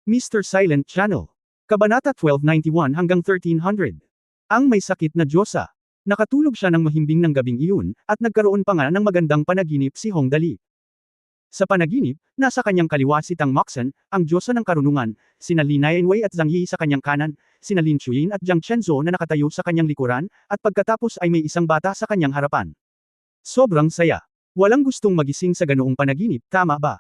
Mr. Silent Channel. Kabanata 1291 hanggang 1300. Ang may sakit na Diyosa. Nakatulog siya ng mahimbing ng gabing iyon, at nagkaroon pa nga ng magandang panaginip si Hongdali. Sa panaginip, nasa kanyang kaliwa si Tang Moxen, ang Diyosa ng karunungan, sina Li Nianwei at Zhang Yi sa kanyang kanan, sina Lin Chuyin at Jiang Chenzo na nakatayo sa kanyang likuran, at pagkatapos ay may isang bata sa kanyang harapan. Sobrang saya. Walang gustong magising sa ganoong panaginip, tama ba?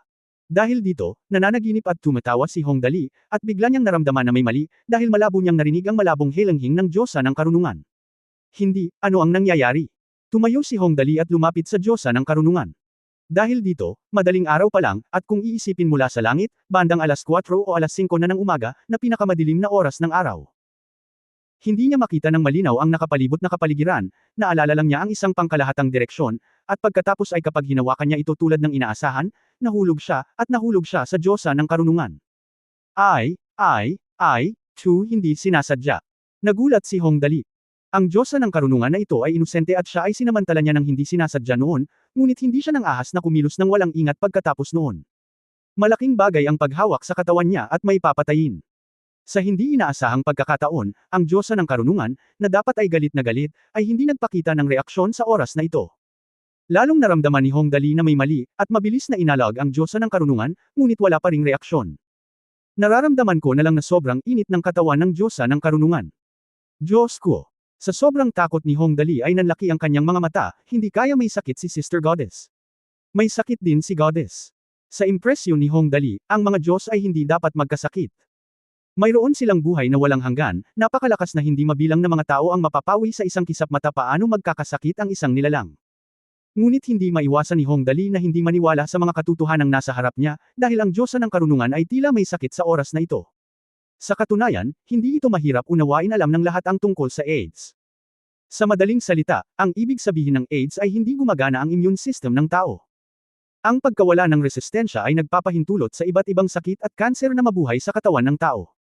Dahil dito, nananaginip at tumatawa si Hongdali, at bigla niyang naramdaman na may mali, dahil malabo niyang narinig ang malabong hilanghing ng Diyosa ng karunungan. Hindi, ano ang nangyayari? Tumayo si Hongdali at lumapit sa Diyosa ng karunungan. Dahil dito, madaling araw pa lang, at kung iisipin mula sa langit, bandang alas 4 o alas 5 na ng umaga, na pinakamadilim na oras ng araw. Hindi niya makita ng malinaw ang nakapalibot na kapaligiran, naalala lang niya ang isang pangkalahatang direksyon, at pagkatapos ay kapag hinawakan niya ito tulad ng inaasahan, nahulog siya sa Diyosa ng karunungan. Hindi sinasadya. Nagulat si Hongdali. Ang Diyosa ng karunungan na ito ay inosente at siya ay sinamantala niya ng hindi sinasadya noon, ngunit hindi siya nang ahas na kumilos ng walang ingat pagkatapos noon. Malaking bagay ang paghawak sa katawan niya at may papatayin. Sa hindi inaasahang pagkakataon, ang Diyosa ng karunungan, na dapat ay galit na galit, ay hindi nagpakita ng reaksyon sa oras na ito. Lalong naramdaman ni Hongdali na may mali, at mabilis na inalag ang Diyosa ng karunungan, ngunit wala pa ring reaksyon. Nararamdaman ko na lang na sobrang init ng katawan ng Diyosa ng karunungan. Diyos ko! Sa sobrang takot ni Hongdali ay nanlaki ang kanyang mga mata, hindi kaya may sakit si Sister Goddess. May sakit din si Goddess. Sa impresyon ni Hongdali, ang mga Diyos ay hindi dapat magkasakit. Mayroon silang buhay na walang hanggan, napakalakas na hindi mabilang na mga tao ang mapapawi sa isang kisap mata paano magkakasakit ang isang nilalang. Ngunit hindi maiwasan ni Hongdali na hindi maniwala sa mga katotohanang nasa harap niya, dahil ang Diyosa ng karunungan ay tila may sakit sa oras na ito. Sa katunayan, hindi ito mahirap unawain alam ng lahat ang tungkol sa AIDS. Sa madaling salita, ang ibig sabihin ng AIDS ay hindi gumagana ang immune system ng tao. Ang pagkawala ng resistensya ay nagpapahintulot sa iba't ibang sakit at kanser na mabuhay sa katawan ng tao.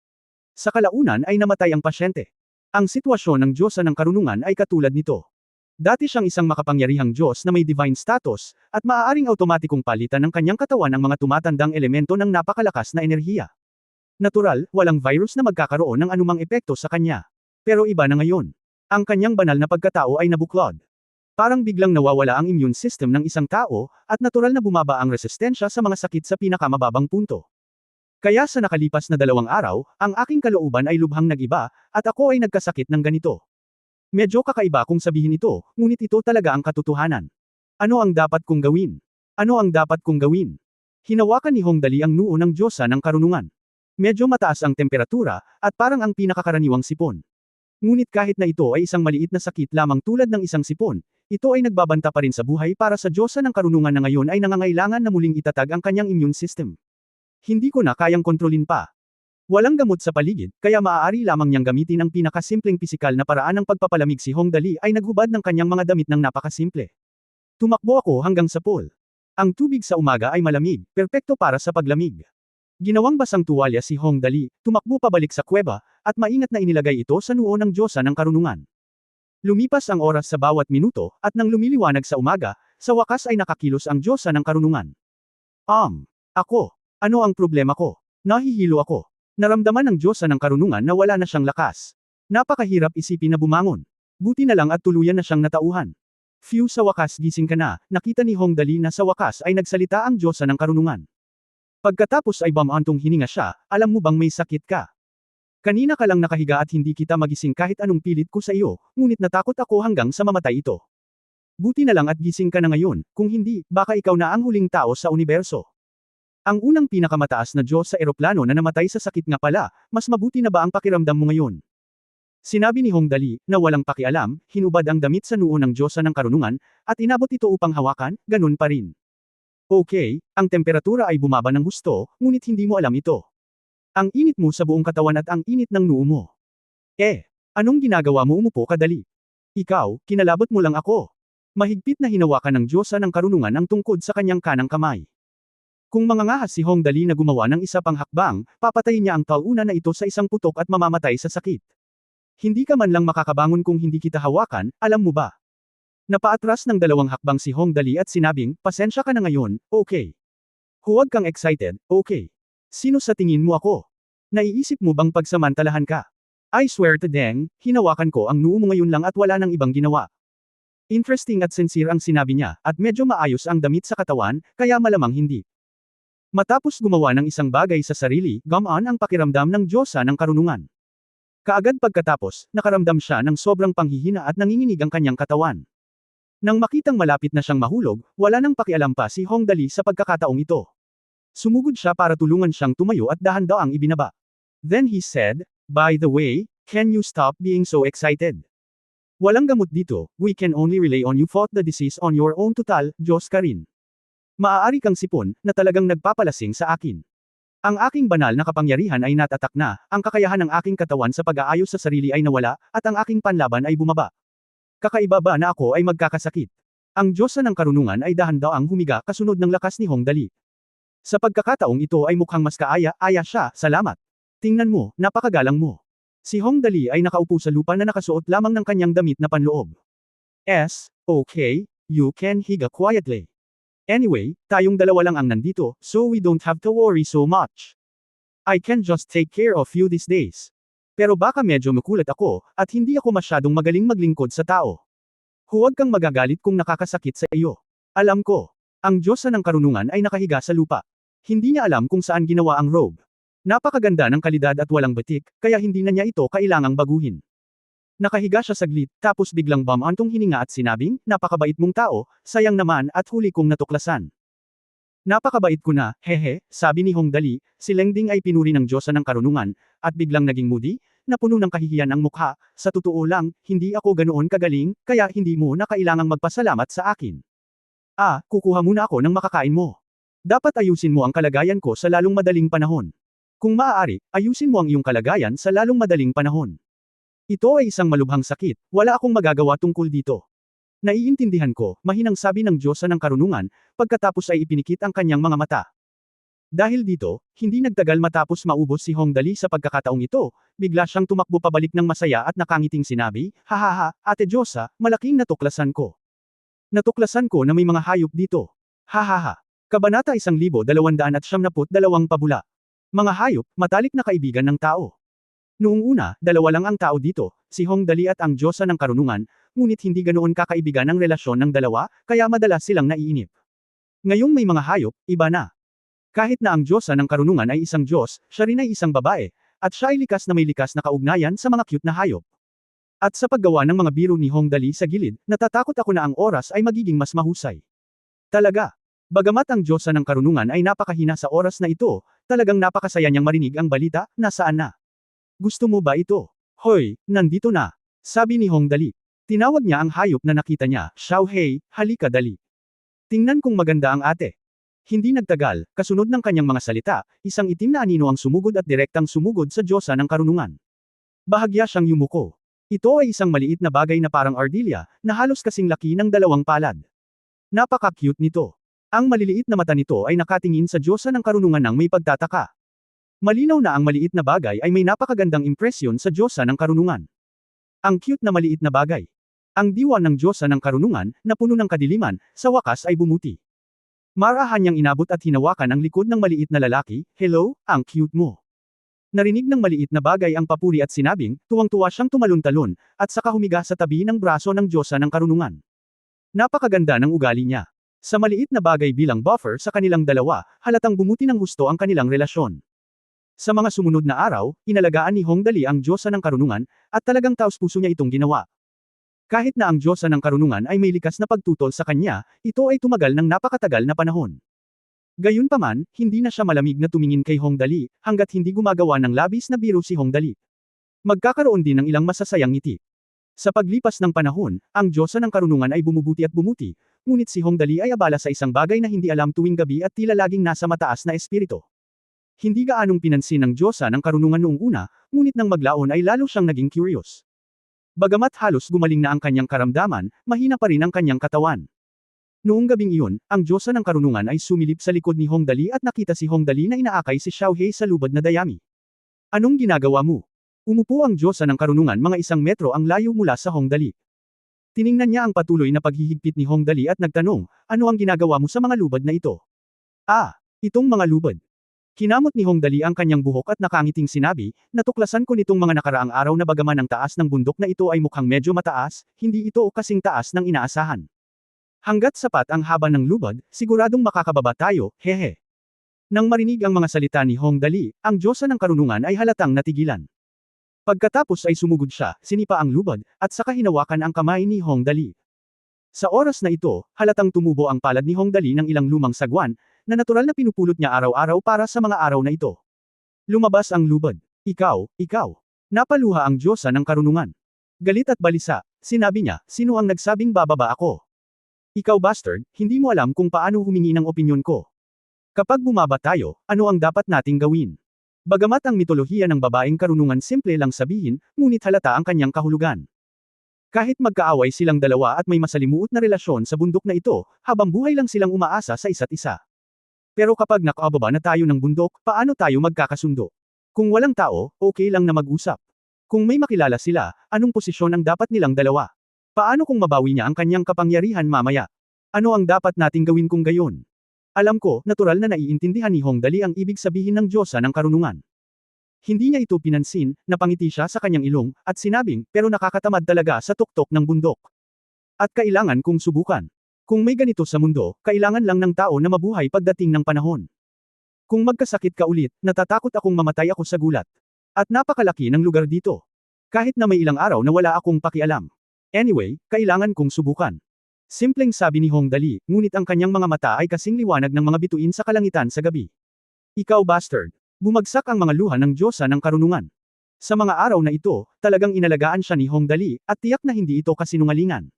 Sa kalaunan ay namatay ang pasyente. Ang sitwasyon ng Diyosa ng karunungan ay katulad nito. Dati siyang isang makapangyarihang Diyos na may divine status, at maaaring automatikong palitan ng kanyang katawan ang mga tumatandang elemento ng napakalakas na enerhiya. Natural, walang virus na magkakaroon ng anumang epekto sa kanya. Pero iba na ngayon. Ang kanyang banal na pagkatao ay nabuklod. Parang biglang nawawala ang immune system ng isang tao, at natural na bumaba ang resistensya sa mga sakit sa pinakamababang punto. Kaya sa nakalipas na 2 araw, ang aking kalooban ay lubhang nag-iba, at ako ay nagkasakit ng ganito. Medyo kakaiba kung sabihin ito, ngunit ito talaga ang katotohanan. Ano ang dapat kong gawin? Ano ang dapat kong gawin? Hinawakan ni Hongdali ang noo ng Diyosa ng karunungan. Medyo mataas ang temperatura, at parang ang pinakakaraniwang sipon. Ngunit kahit na ito ay isang maliit na sakit lamang tulad ng isang sipon, ito ay nagbabanta pa rin sa buhay para sa Diyosa ng karunungan na ngayon ay nangangailangan na muling itatag ang kanyang immune system. Hindi ko na kayang kontrolin pa. Walang gamot sa paligid, kaya maaari lamang niyang gamitin ang pinakasimpleng pisikal na paraan ng pagpapalamig. Si Hongdali ay naghubad ng kanyang mga damit ng napakasimple. Tumakbo ako hanggang sa pool. Ang tubig sa umaga ay malamig, perpekto para sa paglamig. Ginawang basang tuwalya si Hongdali, tumakbo pabalik sa kuweba, at maingat na inilagay ito sa noo ng Diyosa ng karunungan. Lumipas ang oras sa bawat minuto, at nang lumiliwanag sa umaga, sa wakas ay nakakilos ang Diyosa ng karunungan. Ako. Ano ang problema ko? Nahihilo ako. Naramdaman ng Diyosa ng karunungan na wala na siyang lakas. Napakahirap isipin na bumangon. Buti na lang at tuluyan na siyang natauhan. Phew, sa wakas gising ka na, nakita ni Hongdali na sa wakas ay nagsalita ang Diyosa ng karunungan. Pagkatapos ay bumantong hininga siya, alam mo bang may sakit ka? Kanina ka lang nakahiga at hindi kita magising kahit anong pilit ko sa iyo, ngunit natakot ako hanggang sa mamatay ito. Buti na lang at gising ka na ngayon, kung hindi, baka ikaw na ang huling tao sa universo. Ang unang pinakamataas na Diyos sa eroplano na namatay sa sakit nga pala, mas mabuti na ba ang pakiramdam mo ngayon? Sinabi ni Hongdali, na walang pakialam, hinubad ang damit sa noo ng Diyosa ng karunungan, at inabot ito upang hawakan, ganun pa rin. Okay, ang temperatura ay bumaba ng husto, ngunit hindi mo alam ito. Ang init mo sa buong katawan at ang init ng noo mo. Anong ginagawa mo? Umupo ka dali. Ikaw, kinalabot mo lang ako. Mahigpit na hinawakan ng Diyosa ng karunungan ang tungkod sa kanyang kanang kamay. Kung mangangahas si Hongdali na gumawa ng isa pang hakbang, papatayin niya ang tauna na ito sa isang putok at mamamatay sa sakit. Hindi ka man lang makakabangon kung hindi kita hawakan, alam mo ba? Napaatras ng 2 hakbang si Hongdali at sinabing, pasensya ka na ngayon, okay. Huwag kang excited, okay. Sino sa tingin mo ako? Naiisip mo bang pagsamantalahan ka? I swear to Deng, hinawakan ko ang noo mo ngayon lang at wala nang ibang ginawa. Interesting at sincere ang sinabi niya, at medyo maayos ang damit sa katawan, kaya malamang hindi. Matapos gumawa ng isang bagay sa sarili, gumaan ang pakiramdam ng Diyosa ng karunungan. Kaagad pagkatapos, nakaramdam siya ng sobrang panghihina at nanginginig ang kanyang katawan. Nang makitang malapit na siyang mahulog, wala nang pakialam pa si Hongdali sa pagkakataong ito. Sumugod siya para tulungan siyang tumayo at dahan-daang ibinaba. Then he said, "By the way, can you stop being so excited? Walang gamot dito, we can only rely on you fought the disease on your own total, Diyos ka rin. Maaari kang sipon, na talagang nagpapalasing sa akin. Ang aking banal na kapangyarihan ay natatak na, ang kakayahan ng aking katawan sa pag-aayos sa sarili ay nawala, at ang aking panlaban ay bumaba. Kakaiba ba na ako ay magkakasakit? Ang Diyosa ng karunungan ay dahan-daang humiga kasunod ng lakas ni Hongdali. Sa pagkakataong ito ay mukhang mas kaaya-aya siya, salamat. Tingnan mo, napakagalang mo. Si Hongdali ay nakaupo sa lupa na nakasuot lamang ng kanyang damit na panloob. Okay, you can higa quietly. Anyway, tayong dalawa lang ang nandito, so we don't have to worry so much. I can just take care of you these days. Pero baka medyo makulat ako, at hindi ako masyadong magaling maglingkod sa tao. Huwag kang magagalit kung nakakasakit sa iyo. Alam ko, ang Diyosa ng karunungan ay nakahiga sa lupa. Hindi niya alam kung saan ginawa ang robe. Napakaganda ng kalidad at walang batik, kaya hindi na niya ito kailangang baguhin. Nakahiga siya saglit, tapos biglang bumantong hininga at sinabing, "Napakabait mong tao, sayang naman at huli kong natuklasan." "Napakabait ko na, hehe," sabi ni Hongdali, si Lengding ay pinuri ng Diyosa ng karunungan, at biglang naging moody, napuno ng kahihiyan ang mukha, "Sa totoo lang, hindi ako ganoon kagaling, kaya hindi mo na kailangang magpasalamat sa akin. Kukuha muna ako ng makakain mo. Dapat ayusin mo ang kalagayan ko sa lalong madaling panahon. Kung maaari, ayusin mo ang iyong kalagayan sa lalong madaling panahon. Ito ay isang malubhang sakit, wala akong magagawa tungkol dito." "Naiintindihan ko," mahinang sabi ng Diyosa ng karunungan, pagkatapos ay ipinikit ang kanyang mga mata. Dahil dito, hindi nagtagal matapos maubos si Hongdali sa pagkakataong ito, bigla siyang tumakbo pabalik ng masaya at nakangiting sinabi, "Hahaha, Ate Diyosa, malaking natuklasan ko. Natuklasan ko na may mga hayop dito. Hahaha." Kabanata 1272 pabula. Mga hayop, matalik na kaibigan ng tao. Noong una, dalawa lang ang tao dito, si Hongdali at ang Diyosa ng karunungan, ngunit hindi ganoon kakaibigan ang relasyon ng dalawa, kaya madalas silang naiinip. Ngayong may mga hayop, iba na. Kahit na ang Diyosa ng karunungan ay isang Diyos, siya rin ay isang babae, at siya ay likas na may likas na kaugnayan sa mga cute na hayop. At sa paggawa ng mga biro ni Hongdali sa gilid, natatakot ako na ang oras ay magiging mas mahusay. Talaga. Bagamat ang Diyosa ng karunungan ay napakahina sa oras na ito, talagang napakasaya niyang marinig ang balita, "Nasaan na? Gusto mo ba ito?" "Hoy, nandito na," sabi ni Hongdali. Tinawag niya ang hayop na nakita niya, "Xiaohei, halika dali. Tingnan kung maganda ang ate." Hindi nagtagal, kasunod ng kanyang mga salita, isang itim na anino ang sumugod at direktang sumugod sa Diyosa ng karunungan. Bahagya siyang yumuko. Ito ay isang maliit na bagay na parang ardilya, na halos kasing laki ng dalawang palad. Napaka-cute nito. Ang maliliit na mata nito ay nakatingin sa Diyosa ng karunungan ng may pagtataka. Malinaw na ang maliit na bagay ay may napakagandang impresyon sa Diyosa ng karunungan. Ang cute na maliit na bagay. Ang diwa ng Diyosa ng karunungan, na puno ng kadiliman, sa wakas ay bumuti. Marahan niyang inabot at hinawakan ang likod ng maliit na lalaki, "Hello, ang cute mo." Narinig ng maliit na bagay ang papuri at sinabing, tuwang-tuwa siyang tumalon-talon, at saka humiga sa tabi ng braso ng Diyosa ng karunungan. Napakaganda ng ugali niya. Sa maliit na bagay bilang buffer sa kanilang dalawa, halatang bumuti ng husto ang kanilang relasyon. Sa mga sumunod na araw, inalagaan ni Hongdali ang Diyosa ng karunungan, at talagang taos-puso niya itong ginawa. Kahit na ang Diyosa ng karunungan ay may likas na pagtutol sa kanya, ito ay tumagal ng napakatagal na panahon. Gayunpaman, hindi na siya malamig na tumingin kay Hongdali, hanggat hindi gumagawa ng labis na biro si Hongdali. Magkakaroon din ng ilang masasayang ngiti. Sa paglipas ng panahon, ang Diyosa ng karunungan ay bumubuti at bumuti, ngunit si Hongdali ay abala sa isang bagay na hindi alam tuwing gabi at tila laging nasa mataas na espiritu. Hindi gaanong pinansin ng Diyosa ng karunungan noong una, ngunit nang maglaon ay lalo siyang naging curious. Bagamat halos gumaling na ang kanyang karamdaman, mahina pa rin ang kanyang katawan. Noong gabing iyon, ang Diyosa ng karunungan ay sumilip sa likod ni Hongdali at nakita si Hongdali na inaakay si Xiaohei sa lubad na dayami. "Anong ginagawa mo?" Umupo ang Diyosa ng karunungan mga 1 metro ang layo mula sa Hongdali. Tiningnan niya ang patuloy na paghihigpit ni Hongdali at nagtanong, "Ano ang ginagawa mo sa mga lubad na ito?" Itong mga lubad." Kinamot ni Hongdali ang kanyang buhok at nakangiting sinabi, natuklasan ko nitong mga nakaraang araw na bagaman ang taas ng bundok na ito ay mukhang medyo mataas, hindi ito kasing taas ng inaasahan. Hanggat sapat ang haba ng lubad, siguradong makakababa tayo, hehe. Nang marinig ang mga salita ni Hongdali, ang Diyosa ng karunungan ay halatang natigilan. Pagkatapos ay sumugod siya, sinipa ang lubad, at saka hinawakan ang kamay ni Hongdali. Sa oras na ito, halatang tumubo ang palad ni Hongdali ng ilang lumang sagwan, na natural na pinupulot niya araw-araw para sa mga araw na ito. Lumabas ang lubad. Ikaw. Napaluha ang Diyosa ng karunungan. Galit at balisa, sinabi niya, sino ang nagsabing bababa ako? Ikaw bastard, hindi mo alam kung paano humingi ng opinyon ko. Kapag bumaba tayo, ano ang dapat nating gawin? Bagamat ang mitolohiya ng babaeng karunungan simple lang sabihin, ngunit halata ang kanyang kahulugan. Kahit magkaaway silang dalawa at may masalimuot na relasyon sa bundok na ito, habang buhay lang silang umaasa sa isa't isa. Pero kapag nakababa na tayo ng bundok, paano tayo magkakasundo? Kung walang tao, okay lang na mag-usap. Kung may makilala sila, anong posisyon ang dapat nilang dalawa? Paano kung mabawi niya ang kanyang kapangyarihan mamaya? Ano ang dapat nating gawin kung gayon? Alam ko, natural na naiintindihan ni Hongdali ang ibig sabihin ng Diyosa ng karunungan. Hindi niya ito pinansin, napangiti siya sa kanyang ilong, at sinabing, pero nakakatamad talaga sa tuktok ng bundok. At kailangan kong subukan. Kung may ganito sa mundo, kailangan lang ng tao na mabuhay pagdating ng panahon. Kung magkasakit ka ulit, natatakot akong mamatay ako sa gulat. At napakalaki ng lugar dito. Kahit na may ilang araw na wala akong pakialam. Anyway, kailangan kong subukan. Simpleng sabi ni Hongdali, ngunit ang kanyang mga mata ay kasing liwanag ng mga bituin sa kalangitan sa gabi. Ikaw bastard. Bumagsak ang mga luha ng Diyosa ng karunungan. Sa mga araw na ito, talagang inalagaan siya ni Hongdali, at tiyak na hindi ito kasinungalingan.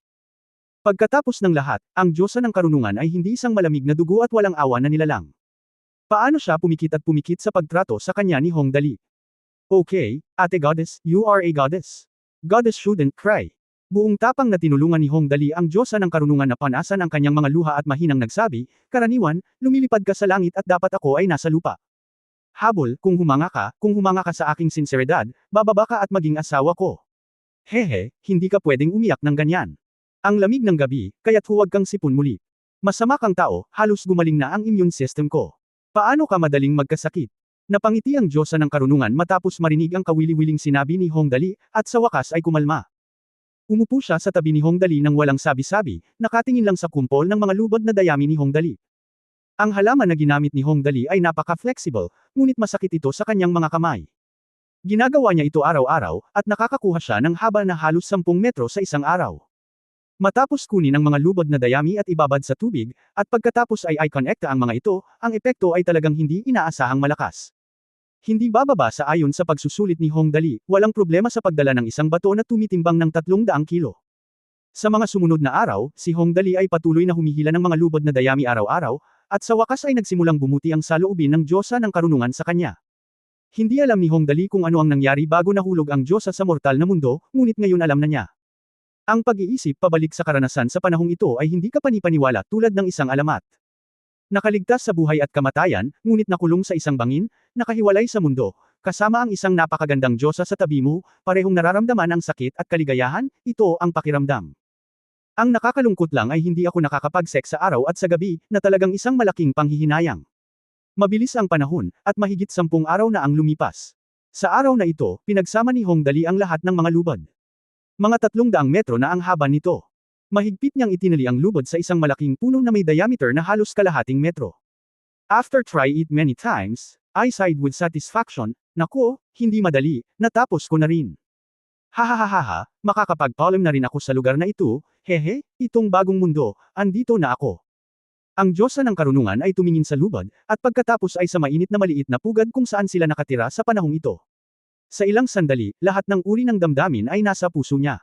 Pagkatapos ng lahat, ang Diyosa ng karunungan ay hindi isang malamig na dugo at walang awa na nilalang. Paano siya pumikit sa pagtrato sa kanya ni Hongdali? Okay, ate goddess, you are a goddess. Goddess shouldn't cry. Buong tapang na tinulungan ni Hongdali ang Diyosa ng karunungan na panasan ang kanyang mga luha at mahinang nagsabi, karaniwan, lumilipad ka sa langit at dapat ako ay nasa lupa. Habol, kung humanga ka sa aking sinseridad, bababa ka at maging asawa ko. Hehe, hindi ka pwedeng umiyak ng ganyan. Ang lamig ng gabi, kaya't huwag kang sipon muli. Masama kang tao, halos gumaling na ang immune system ko. Paano ka madaling magkasakit? Napangiti ang Diyosa ng karunungan matapos marinig ang kawili-wiling sinabi ni Hongdali, at sa wakas ay kumalma. Umupo siya sa tabi ni Hongdali nang walang sabi-sabi, nakatingin lang sa kumpol ng mga lubad na dayami ni Hongdali. Ang halaman na ginamit ni Hongdali ay napaka-flexible, ngunit masakit ito sa kanyang mga kamay. Ginagawa niya ito araw-araw, at nakakakuha siya ng haba na halos 10 metro sa isang araw. Matapos kunin ang mga lubad na dayami at ibabad sa tubig, at pagkatapos ay i-connecta ang mga ito, ang epekto ay talagang hindi inaasahang malakas. Hindi bababa sa ayon sa pagsusulit ni Hongdali, walang problema sa pagdala ng isang bato na tumitimbang ng 300 kilo. Sa mga sumunod na araw, si Hongdali ay patuloy na humihila ng mga lubad na dayami araw-araw, at sa wakas ay nagsimulang bumuti ang saloobin ng Diyosa ng karunungan sa kanya. Hindi alam ni Hongdali kung ano ang nangyari bago nahulog ang Diyosa sa mortal na mundo, ngunit ngayon alam na niya. Ang pag-iisip pabalik sa karanasan sa panahong ito ay hindi kapanipaniwala tulad ng isang alamat. Nakaligtas sa buhay at kamatayan, ngunit nakulong sa isang bangin, nakahiwalay sa mundo, kasama ang isang napakagandang Diyosa sa tabi mo, parehong nararamdaman ang sakit at kaligayahan, ito ang pakiramdam. Ang nakakalungkot lang ay hindi ako nakakapag-sex sa araw at sa gabi, na talagang isang malaking panghihinayang. Mabilis ang panahon, at mahigit 10 araw na ang lumipas. Sa araw na ito, pinagsama ni Hongdali ang lahat ng mga lubad. Mga 300 metro na ang haba nito. Mahigpit niyang itinali ang lubad sa isang malaking puno na may diameter na halos kalahating metro. After try it many times, I sighed with satisfaction, naku, hindi madali, natapos ko na rin. Hahaha, makakapag-palm na rin ako sa lugar na ito, hehe, itong bagong mundo, andito na ako. Ang Diyosa ng karunungan ay tumingin sa lubad, at pagkatapos ay sa mainit na maliit na pugad kung saan sila nakatira sa panahong ito. Sa ilang sandali, lahat ng uri ng damdamin ay nasa puso niya.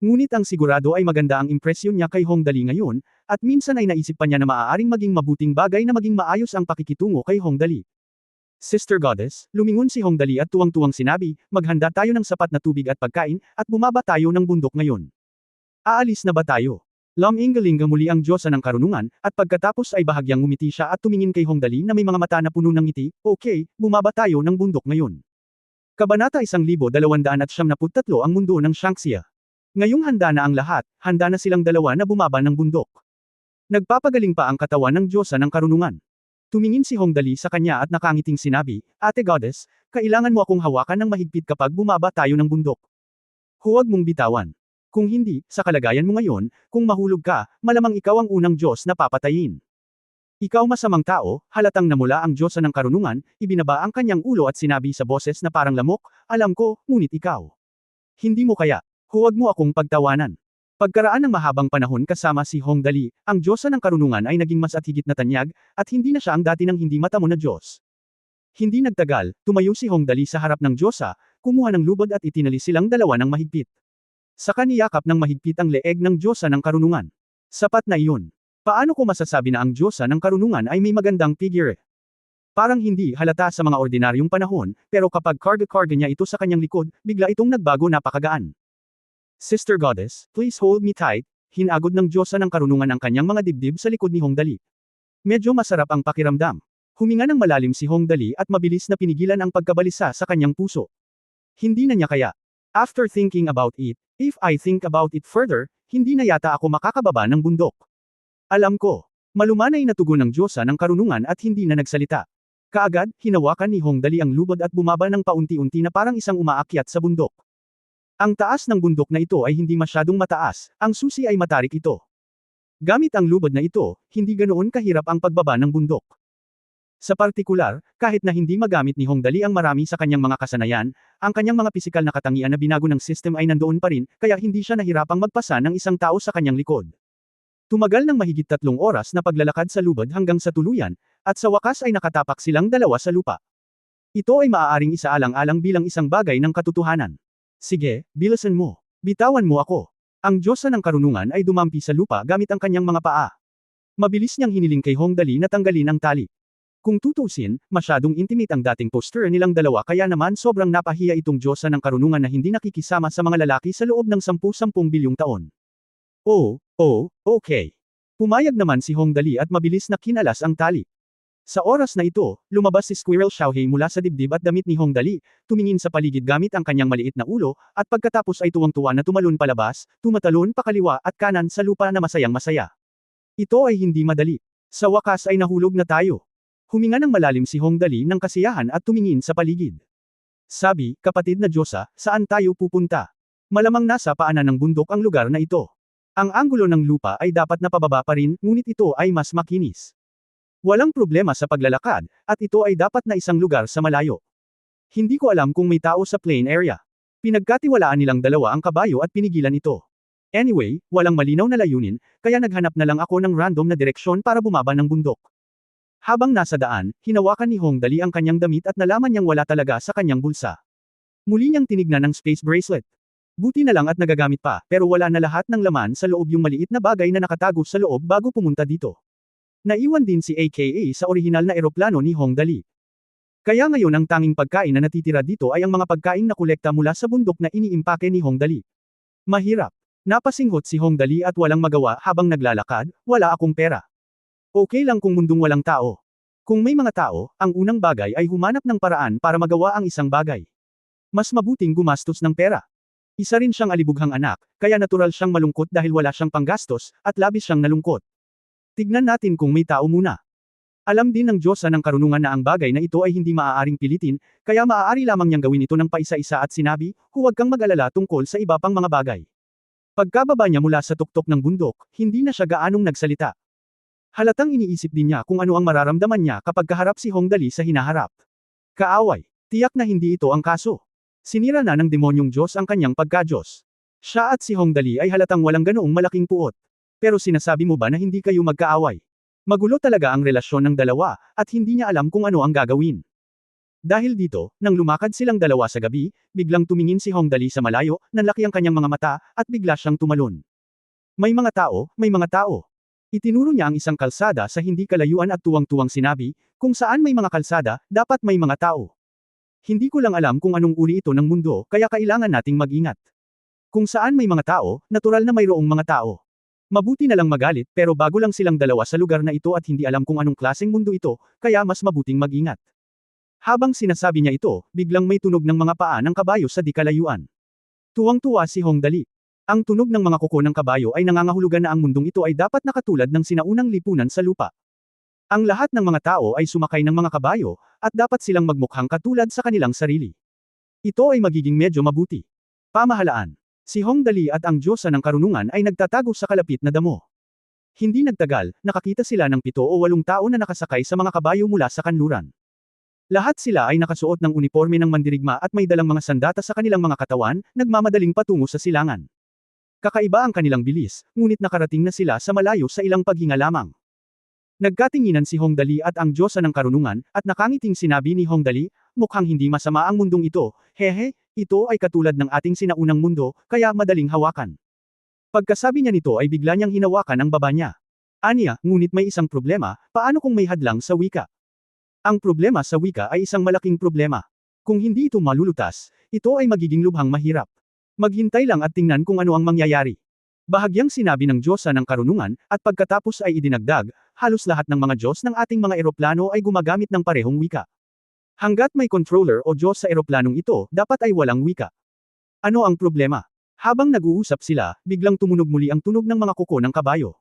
Ngunit ang sigurado ay maganda ang impresyon niya kay Hongdali ngayon, at minsan ay naisip pa niya na maaaring maging mabuting bagay na maging maayos ang pakikitungo kay Hongdali. Sister Goddess, lumingon si Hongdali at tuwang-tuwang sinabi, maghanda tayo ng sapat na tubig at pagkain, at bumaba tayo ng bundok ngayon. Aalis na ba tayo? Lam-ingalinga muli ang Diyosa ng karunungan, at pagkatapos ay bahagyang ngumiti siya at tumingin kay Hongdali na may mga mata na puno ng ngiti, okay, bumaba tayo ng bundok ngayon. Kabanata 1273 ang mundo ng Shangxia. Ngayong handa na ang lahat, handa na silang dalawa na bumaba ng bundok. Nagpapagaling pa ang katawan ng Diyosa ng karunungan. Tumingin si Hongdali sa kanya at nakangiting sinabi, Ate Goddess, kailangan mo akong hawakan ng mahigpit kapag bumaba tayo ng bundok. Huwag mong bitawan. Kung hindi, sa kalagayan mo ngayon, kung mahulog ka, malamang ikaw ang unang Diyos na papatayin. Ikaw masamang tao, halatang namula ang Diyosa ng karunungan, ibinaba ang kanyang ulo at sinabi sa boses na parang lamok, alam ko, ngunit ikaw. Hindi mo kaya. Huwag mo akong pagtawanan. Pagkaraan ng mahabang panahon kasama si Hongdali, ang Diyosa ng karunungan ay naging mas at higit na tanyag, at hindi na siya ang dati ng hindi matamo na Diyos. Hindi nagtagal, tumayo si Hongdali sa harap ng Diyosa, kumuha ng lubod at itinali silang dalawa ng mahigpit. Saka niyakap ng mahigpit ang leeg ng Diyosa ng karunungan. Sapat na iyon. Paano ko masasabi na ang Diyosa ng karunungan ay may magandang figure? Parang hindi halata sa mga ordinaryong panahon, pero kapag karga-karga niya ito sa kanyang likod, bigla itong nagbago napakagaan. Sister Goddess, please hold me tight, hinagod ng Diyosa ng karunungan ang kanyang mga dibdib sa likod ni Hongdali. Medyo masarap ang pakiramdam. Huminga ng malalim si Hongdali at mabilis na pinigilan ang pagkabalisa sa kanyang puso. Hindi na niya kaya. After thinking about it, if I think about it further, hindi na yata ako makakababa ng bundok. Alam ko. Malumanay na tugon ng Diyosa ng karunungan at hindi na nagsalita. Kaagad, hinawakan ni Hongdali ang lubod at bumaba ng paunti-unti na parang isang umaakyat sa bundok. Ang taas ng bundok na ito ay hindi masyadong mataas, ang susi ay matarik ito. Gamit ang lubod na ito, hindi ganoon kahirap ang pagbaba ng bundok. Sa partikular, kahit na hindi magamit ni Hongdali ang marami sa kanyang mga kasanayan, ang kanyang mga pisikal na katangian na binago ng system ay nandoon pa rin, kaya hindi siya nahirapang magpasa ng isang tao sa kanyang likod. Tumagal ng mahigit 3 oras na paglalakad sa lubod hanggang sa tuluyan, at sa wakas ay nakatapak silang dalawa sa lupa. Ito ay maaaring isaalang-alang bilang isang bagay ng katotohanan. Sige, bilisan mo. Bitawan mo ako. Ang Diyosa ng karunungan ay dumampi sa lupa gamit ang kanyang mga paa. Mabilis niyang hiniling kay Hongdali na tanggalin ang tali. Kung tutusin, masyadong intimate ang dating posture nilang dalawa kaya naman sobrang napahiya itong Diyosa ng karunungan na hindi nakikisama sa mga lalaki sa loob ng 10 bilyong taon. Okay. Pumayag naman si Hongdali at mabilis na kinalas ang tali. Sa oras na ito, lumabas si Squirrel Xiaohei mula sa dibdib at damit ni Hongdali, tumingin sa paligid gamit ang kanyang maliit na ulo, at pagkatapos ay tuwang-tuwa na tumalon palabas, tumatalon pakaliwa at kanan sa lupa na masayang-masaya. Ito ay hindi madali. Sa wakas ay nahulog na tayo. Huminga ng malalim si Hongdali ng kasiyahan at tumingin sa paligid. Sabi, kapatid na Diyosa, saan tayo pupunta? Malamang nasa paanan ng bundok ang lugar na ito. Ang anggulo ng lupa ay dapat na pababa pa rin, ngunit ito ay mas makinis. Walang problema sa paglalakad, at ito ay dapat na isang lugar sa malayo. Hindi ko alam kung may tao sa plain area. Pinagkatiwalaan nilang dalawa ang kabayo at pinigilan ito. Anyway, walang malinaw na layunin, kaya naghanap na lang ako ng random na direksyon para bumaba ng bundok. Habang nasa daan, hinawakan ni Hongdali ang kanyang damit at nalaman niyang wala talaga sa kanyang bulsa. Muli niyang tinignan ang space bracelet. Buti na lang at nagagamit pa, pero wala na lahat ng laman sa loob yung maliit na bagay na nakatago sa loob bago pumunta dito. Naiwan din si AKA sa orihinal na eroplano ni Hongdali. Kaya ngayon ang tanging pagkain na natitira dito ay ang mga pagkain na kolekta mula sa bundok na iniimpake ni Hongdali. Mahirap. Napasinghot si Hongdali at walang magawa habang naglalakad, wala akong pera. Okay lang kung mundong walang tao. Kung may mga tao, ang unang bagay ay humanap ng paraan para magawa ang isang bagay. Mas mabuting gumastos ng pera. Isa rin siyang alibughang anak, kaya natural siyang malungkot dahil wala siyang panggastos, at labis siyang nalungkot. Tignan natin kung may tao muna. Alam din ng Diyosa ng karunungan na ang bagay na ito ay hindi maaaring pilitin, kaya maaari lamang niyang gawin ito ng paisa-isa at sinabi, huwag kang mag-alala tungkol sa iba pang mga bagay. Pagkababa niya mula sa tuktok ng bundok, hindi na siya gaanong nagsalita. Halatang iniisip din niya kung ano ang mararamdaman niya kapag kaharap si Hongdali sa hinaharap. Kaaway. Tiyak na hindi ito ang kaso. Sinira na ng demonyong Diyos ang kanyang pagka-Diyos. Siya at si Hongdali ay halatang walang ganoong malaking puot. Pero sinasabi mo ba na hindi kayo magkaaway? Magulo talaga ang relasyon ng dalawa, at hindi niya alam kung ano ang gagawin. Dahil dito, nang lumakad silang dalawa sa gabi, biglang tumingin si Hongdali sa malayo, nanlaki ang kanyang mga mata, at bigla siyang tumalon. May mga tao, may mga tao. Itinuro niya ang isang kalsada sa hindi kalayuan at tuwang-tuwang sinabi, kung saan may mga kalsada, dapat may mga tao. Hindi ko lang alam kung anong uri ito ng mundo, kaya kailangan nating mag-ingat. Kung saan may mga tao, natural na mayroong mga tao. Mabuti na lang magalit, pero bago lang silang dalawa sa lugar na ito at hindi alam kung anong klaseng mundo ito, kaya mas mabuting mag-ingat. Habang sinasabi niya ito, biglang may tunog ng mga paa ng kabayo sa di kalayuan. Tuwang-tuwa si Hongdali. Ang tunog ng mga kuko ng kabayo ay nangangahulugan na ang mundong ito ay dapat na katulad ng sinaunang lipunan sa lupa. Ang lahat ng mga tao ay sumakay ng mga kabayo, at dapat silang magmukhang katulad sa kanilang sarili. Ito ay magiging medyo mabuti. Pamahalaan. Si Hongdali at ang Diyosa ng Karunungan ay nagtatago sa kalapit na damo. Hindi nagtagal, nakakita sila ng 7 o 8 tao na nakasakay sa mga kabayo mula sa kanluran. Lahat sila ay nakasuot ng uniforme ng mandirigma at may dalang mga sandata sa kanilang mga katawan, nagmamadaling patungo sa silangan. Kakaiba ang kanilang bilis, ngunit nakarating na sila sa malayo sa ilang paghinga lamang. Nagkatinginan si Hongdali at ang Diyosa ng Karunungan, at nakangiting sinabi ni Hongdali, mukhang hindi masama ang mundong ito, hehe, ito ay katulad ng ating sinaunang mundo, kaya madaling hawakan. Pagkasabi niya nito ay bigla niyang hinawakan ang baba niya. Aniya, ngunit may isang problema, paano kung may hadlang sa wika? Ang problema sa wika ay isang malaking problema. Kung hindi ito malulutas, ito ay magiging lubhang mahirap. Maghintay lang at tingnan kung ano ang mangyayari. Bahagyang sinabi ng Diyosa ng Karunungan, at pagkatapos ay idinagdag, halos lahat ng mga Diyos ng ating mga eroplano ay gumagamit ng parehong wika. Hanggat may controller o Diyos sa eroplanong ito, dapat ay walang wika. Ano ang problema? Habang nag-uusap sila, biglang tumunog muli ang tunog ng mga kuko ng kabayo.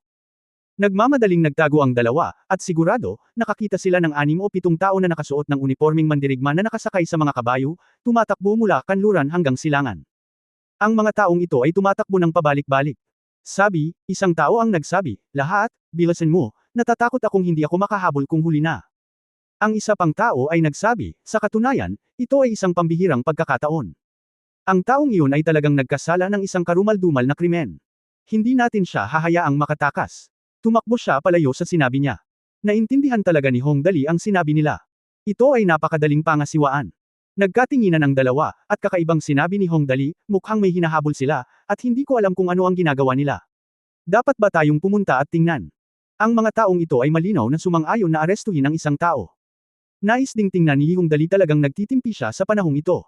Nagmamadaling nagtago ang dalawa, at sigurado, nakakita sila ng 6 o 7 tao na nakasuot ng uniformeng mandirigma na nakasakay sa mga kabayo, tumatakbo mula kanluran hanggang silangan. Ang mga taong ito ay tumatakbo ng pabalik-balik. Sabi, isang tao ang nagsabi, lahat, bilasan mo, natatakot akong hindi ako makahabol kung huli na. Ang isa pang tao ay nagsabi, sa katunayan, ito ay isang pambihirang pagkakataon. Ang taong iyon ay talagang nagkasala ng isang karumal-dumal na krimen. Hindi natin siya hahayaang makatakas. Tumakbo siya palayo sa sinabi niya. Naintindihan talaga ni Hongdali ang sinabi nila. Ito ay napakadaling pangasiwaan. Nagkatinginan ang dalawa, at kakaibang sinabi ni Hongdali, mukhang may hinahabol sila, at hindi ko alam kung ano ang ginagawa nila. Dapat ba tayong pumunta at tingnan? Ang mga taong ito ay malinaw na sumang-ayon na arestuhin ang isang tao. Nais ding tingnan ni Hongdali talagang nagtitimpi siya sa panahong ito.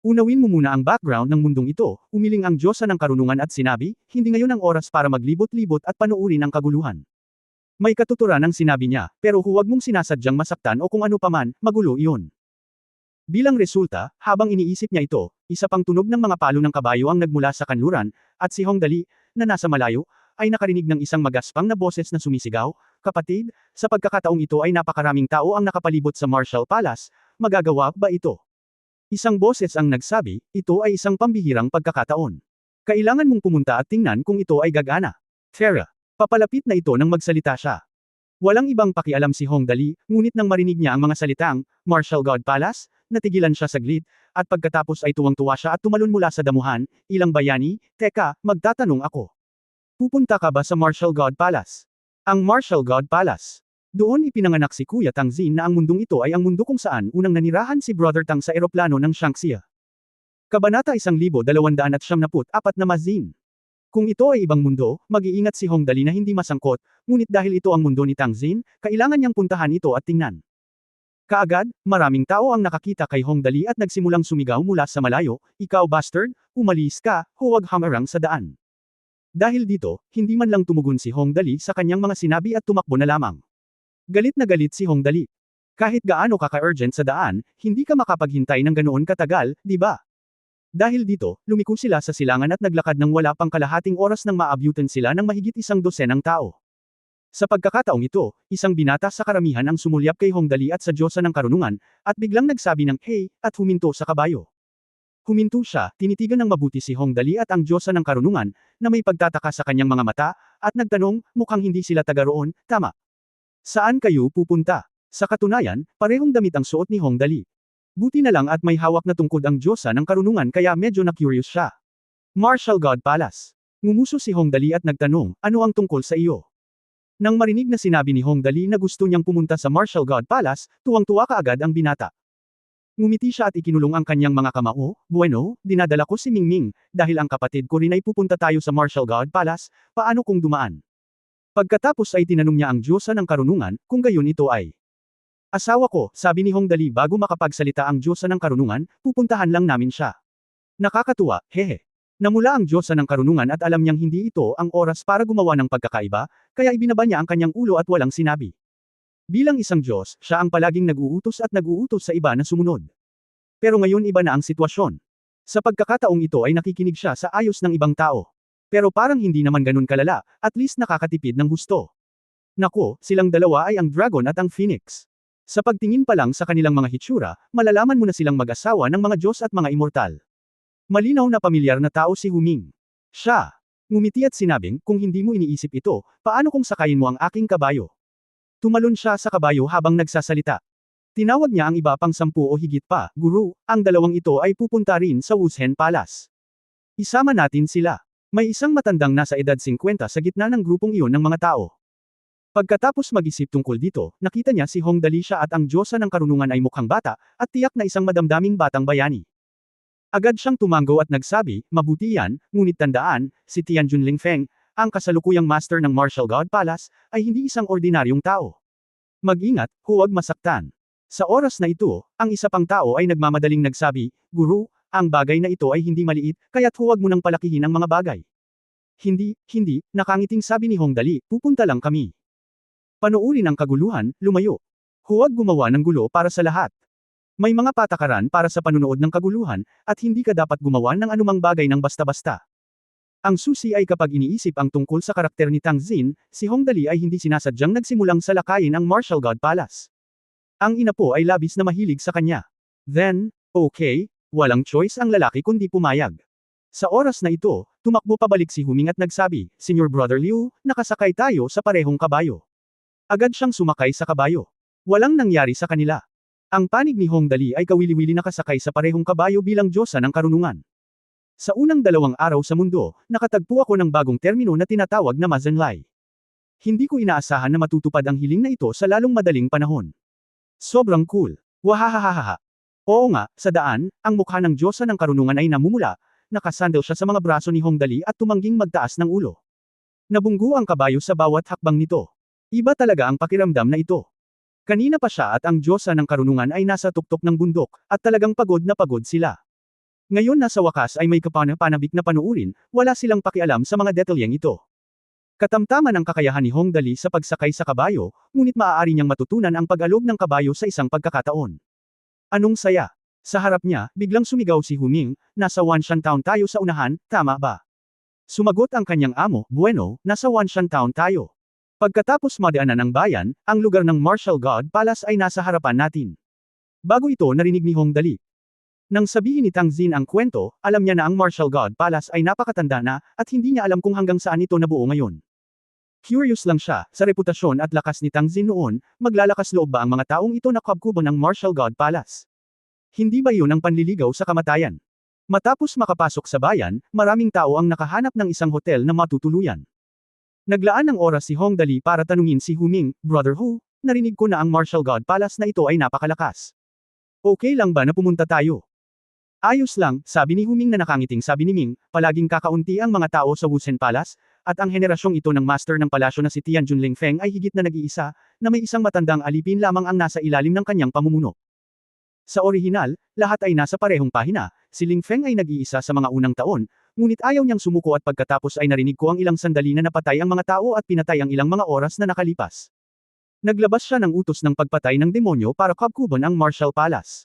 Unawin mo muna ang background ng mundong ito, umiling ang Diyosa ng Karunungan at sinabi, hindi ngayon ang oras para maglibot-libot at panuurin ang kaguluhan. May katuturan ang sinabi niya, pero huwag mong sinasadyang masaktan o kung ano paman, magulo iyon. Bilang resulta, habang iniisip niya ito, isa pang tunog ng mga palo ng kabayo ang nagmula sa kanluran, at si Hongdali, na nasa malayo, ay nakarinig ng isang magaspang na boses na sumisigaw, kapatid, sa pagkakataong ito ay napakaraming tao ang nakapalibot sa Marshall Palace, magagawa ba ito? Isang boses ang nagsabi, ito ay isang pambihirang pagkakataon. Kailangan mong pumunta at tingnan kung ito ay gagana. Tara, papalapit na ito nang magsalita siya. Walang ibang pakialam si Hongdali, ngunit nang marinig niya ang mga salitang, Marshall God Palace, natigilan siya saglit, at pagkatapos ay tuwang-tuwa siya at tumalon mula sa damuhan, ilang bayani, teka, magtatanong ako. Pupunta ka ba sa Marshall God Palace? Ang Marshall God Palace. Doon ipinanganak si Kuya Tang Xin na ang mundong ito ay ang mundo kung saan unang nanirahan si Brother Tang sa eroplano ng Shanxia. Kabanata 1294 na Mazin. Kung ito ay ibang mundo, mag-iingat si Hongdali na hindi masangkot, ngunit dahil ito ang mundo ni Tang Xin, kailangan niyang puntahan ito at tingnan. Kaagad, maraming tao ang nakakita kay Hongdali at nagsimulang sumigaw mula sa malayo, ikaw bastard, umalis ka, huwag hamarang sa daan. Dahil dito, hindi man lang tumugon si Hongdali sa kanyang mga sinabi at tumakbo na lamang. Galit na galit si Hongdali. Kahit gaano kaka-urgent sa daan, hindi ka makapaghintay ng ganoon katagal, di ba? Dahil dito, lumiko sila sa silangan at naglakad ng wala pang kalahating oras nang maabutan sila ng mahigit 100 tao. Sa pagkakataong ito, isang binata sa karamihan ang sumulyap kay Hongdali at sa Diyosa ng Karunungan, at biglang nagsabi ng hey, at huminto sa kabayo. Huminto siya, tinitigan ng mabuti si Hongdali at ang Diyosa ng Karunungan, na may pagtataka sa kanyang mga mata, at nagtanong, mukhang hindi sila taga roon, tama. Saan kayo pupunta? Sa katunayan, parehong damit ang suot ni Hongdali. Buti na lang at may hawak na tungkod ang Diyosa ng Karunungan kaya medyo na-curious siya. Marshall God Palace. Ngumuso si Hongdali at nagtanong, ano ang tungkol sa iyo? Nang marinig na sinabi ni Hongdali na gusto niyang pumunta sa Marshall God Palace, tuwang-tuwa kaagad ang binata. Ngumiti siya at ikinulong ang kanyang mga kamao, bueno, dinadala ko si Mingming, dahil ang kapatid ko rin ay pupunta tayo sa Marshall God Palace, paano kung dumaan? Pagkatapos ay tinanong niya ang Diyosa ng Karunungan, kung gayon ito ay. Asawa ko, sabi ni Hongdali bago makapagsalita ang Diyosa ng Karunungan, pupuntahan lang namin siya. Nakakatuwa, hehe. Namula ang Diyosa ng Karunungan at alam niyang hindi ito ang oras para gumawa ng pagkakaiba, kaya ibinaba niya ang kanyang ulo at walang sinabi. Bilang isang Diyos, siya ang palaging nag-uutos at nag-uutos sa iba na sumunod. Pero ngayon iba na ang sitwasyon. Sa pagkakataong ito ay nakikinig siya sa ayos ng ibang tao. Pero parang hindi naman ganun kalala, at least nakakatipid ng husto. Nako, silang dalawa ay ang Dragon at ang Phoenix. Sa pagtingin pa lang sa kanilang mga hitsura, malalaman mo na silang mag-asawa ng mga Diyos at mga immortal. Malinaw na pamilyar na tao si Huming. Siya. Ngumiti at sinabing, kung hindi mo iniisip ito, paano kung sakayin mo ang aking kabayo? Tumalon siya sa kabayo habang nagsasalita. Tinawag niya ang iba pang 10 o higit pa, Guru, ang dalawang ito ay pupunta rin sa Wushen Palace. Isama natin sila. May isang matandang nasa edad 50 sa gitna ng grupong iyon ng mga tao. Pagkatapos mag-isip tungkol dito, nakita niya si Hong Dalisha at ang Diyosa ng karunungan ay mukhang bata, at tiyak na isang madamdaming batang bayani. Agad siyang tumango at nagsabi, mabuti yan, ngunit tandaan, si Tianjun Lingfeng, ang kasalukuyang master ng Martial God Palace, ay hindi isang ordinaryong tao. Mag-ingat, huwag masaktan. Sa oras na ito, ang isa pang tao ay nagmamadaling nagsabi, Guru, ang bagay na ito ay hindi maliit, kaya't huwag mo nang palakihin ang mga bagay. Hindi, nakangiting sabi ni Hong Dali, pupunta lang kami. Panoorin ang kaguluhan, lumayo. Huwag gumawa ng gulo para sa lahat. May mga patakaran para sa panunood ng kaguluhan, at hindi ka dapat gumawa ng anumang bagay ng basta-basta. Ang susi ay kapag iniisip ang tungkol sa karakter ni Tang Xin, si Hong Dali ay hindi sinasadyang nagsimulang salakayin ang Martial God Palace. Ang ina po ay labis na mahilig sa kanya. Then, okay, walang choice ang lalaki kundi pumayag. Sa oras na ito, tumakbo pabalik si Huming at nagsabi, Senior Brother Liu, nakasakay tayo sa parehong kabayo. Agad siyang sumakay sa kabayo. Walang nangyari sa kanila. Ang panig ni Hong Dali ay kawili-wili nakasakay sa parehong kabayo bilang Diyosa ng karunungan. Sa unang 2 araw sa mundo, nakatagpo ako ng bagong termino na tinatawag na Mazenlai. Hindi ko inaasahan na matutupad ang hiling na ito sa lalong madaling panahon. Sobrang cool. Wahahahaha. Oo nga, sa daan, ang mukha ng Diyosa ng karunungan ay namumula, nakasandal siya sa mga braso ni Hong Dali at tumangging magtaas ng ulo. Nabunggo ang kabayo sa bawat hakbang nito. Iba talaga ang pakiramdam na ito. Kanina pa siya at ang Diyosa ng karunungan ay nasa tuktok ng bundok, at talagang pagod na pagod sila. Ngayon nasa wakas ay may kapanabik na panuurin, wala silang pakialam sa mga detalyeng ito. Katamtaman ang kakayahan ni Hong Dali sa pagsakay sa kabayo, ngunit maaari niyang matutunan ang pag-alog ng kabayo sa isang pagkakataon. Anong saya! Sa harap niya, biglang sumigaw si Huming, nasa Wanshan Town tayo sa unahan, tama ba? Sumagot ang kanyang amo, bueno, nasa Wanshan Town tayo. Pagkatapos madaanan ng bayan, ang lugar ng Martial God Palace ay nasa harapan natin. Bago ito narinig ni Hong Dali. Nang sabihin ni Tang Xin ang kwento, alam niya na ang Martial God Palace ay napakatanda na, at hindi niya alam kung hanggang saan ito nabuo ngayon. Curious lang siya, sa reputasyon at lakas ni Tang Xin noon, maglalakas loob ba ang mga taong ito na kabkubo ng Martial God Palace? Hindi ba iyon ang panliligaw sa kamatayan? Matapos makapasok sa bayan, maraming tao ang nakahanap ng isang hotel na matutuluyan. Naglaan ng oras si Hong Dali para tanungin si Huming, Brother Hu, narinig ko na ang Martial God Palace na ito ay napakalakas. Okay lang ba na pumunta tayo? Ayos lang, sabi ni Huming na nakangiting sabi ni Ming, palaging kakaunti ang mga tao sa Wushen Palace, at ang henerasyong ito ng master ng palasyo na si Tianjun Lingfeng ay higit na nag-iisa, na may isang matandang alipin lamang ang nasa ilalim ng kanyang pamumuno. Sa orihinal, lahat ay nasa parehong pahina, si Lingfeng ay nag-iisa sa mga unang taon, ngunit ayaw niyang sumuko at pagkatapos ay narinig ko ang ilang sandali na napatay ang mga tao at pinatay ang ilang mga oras na nakalipas. Naglabas siya ng utos ng pagpatay ng demonyo para kabkuban ang Martial Palace.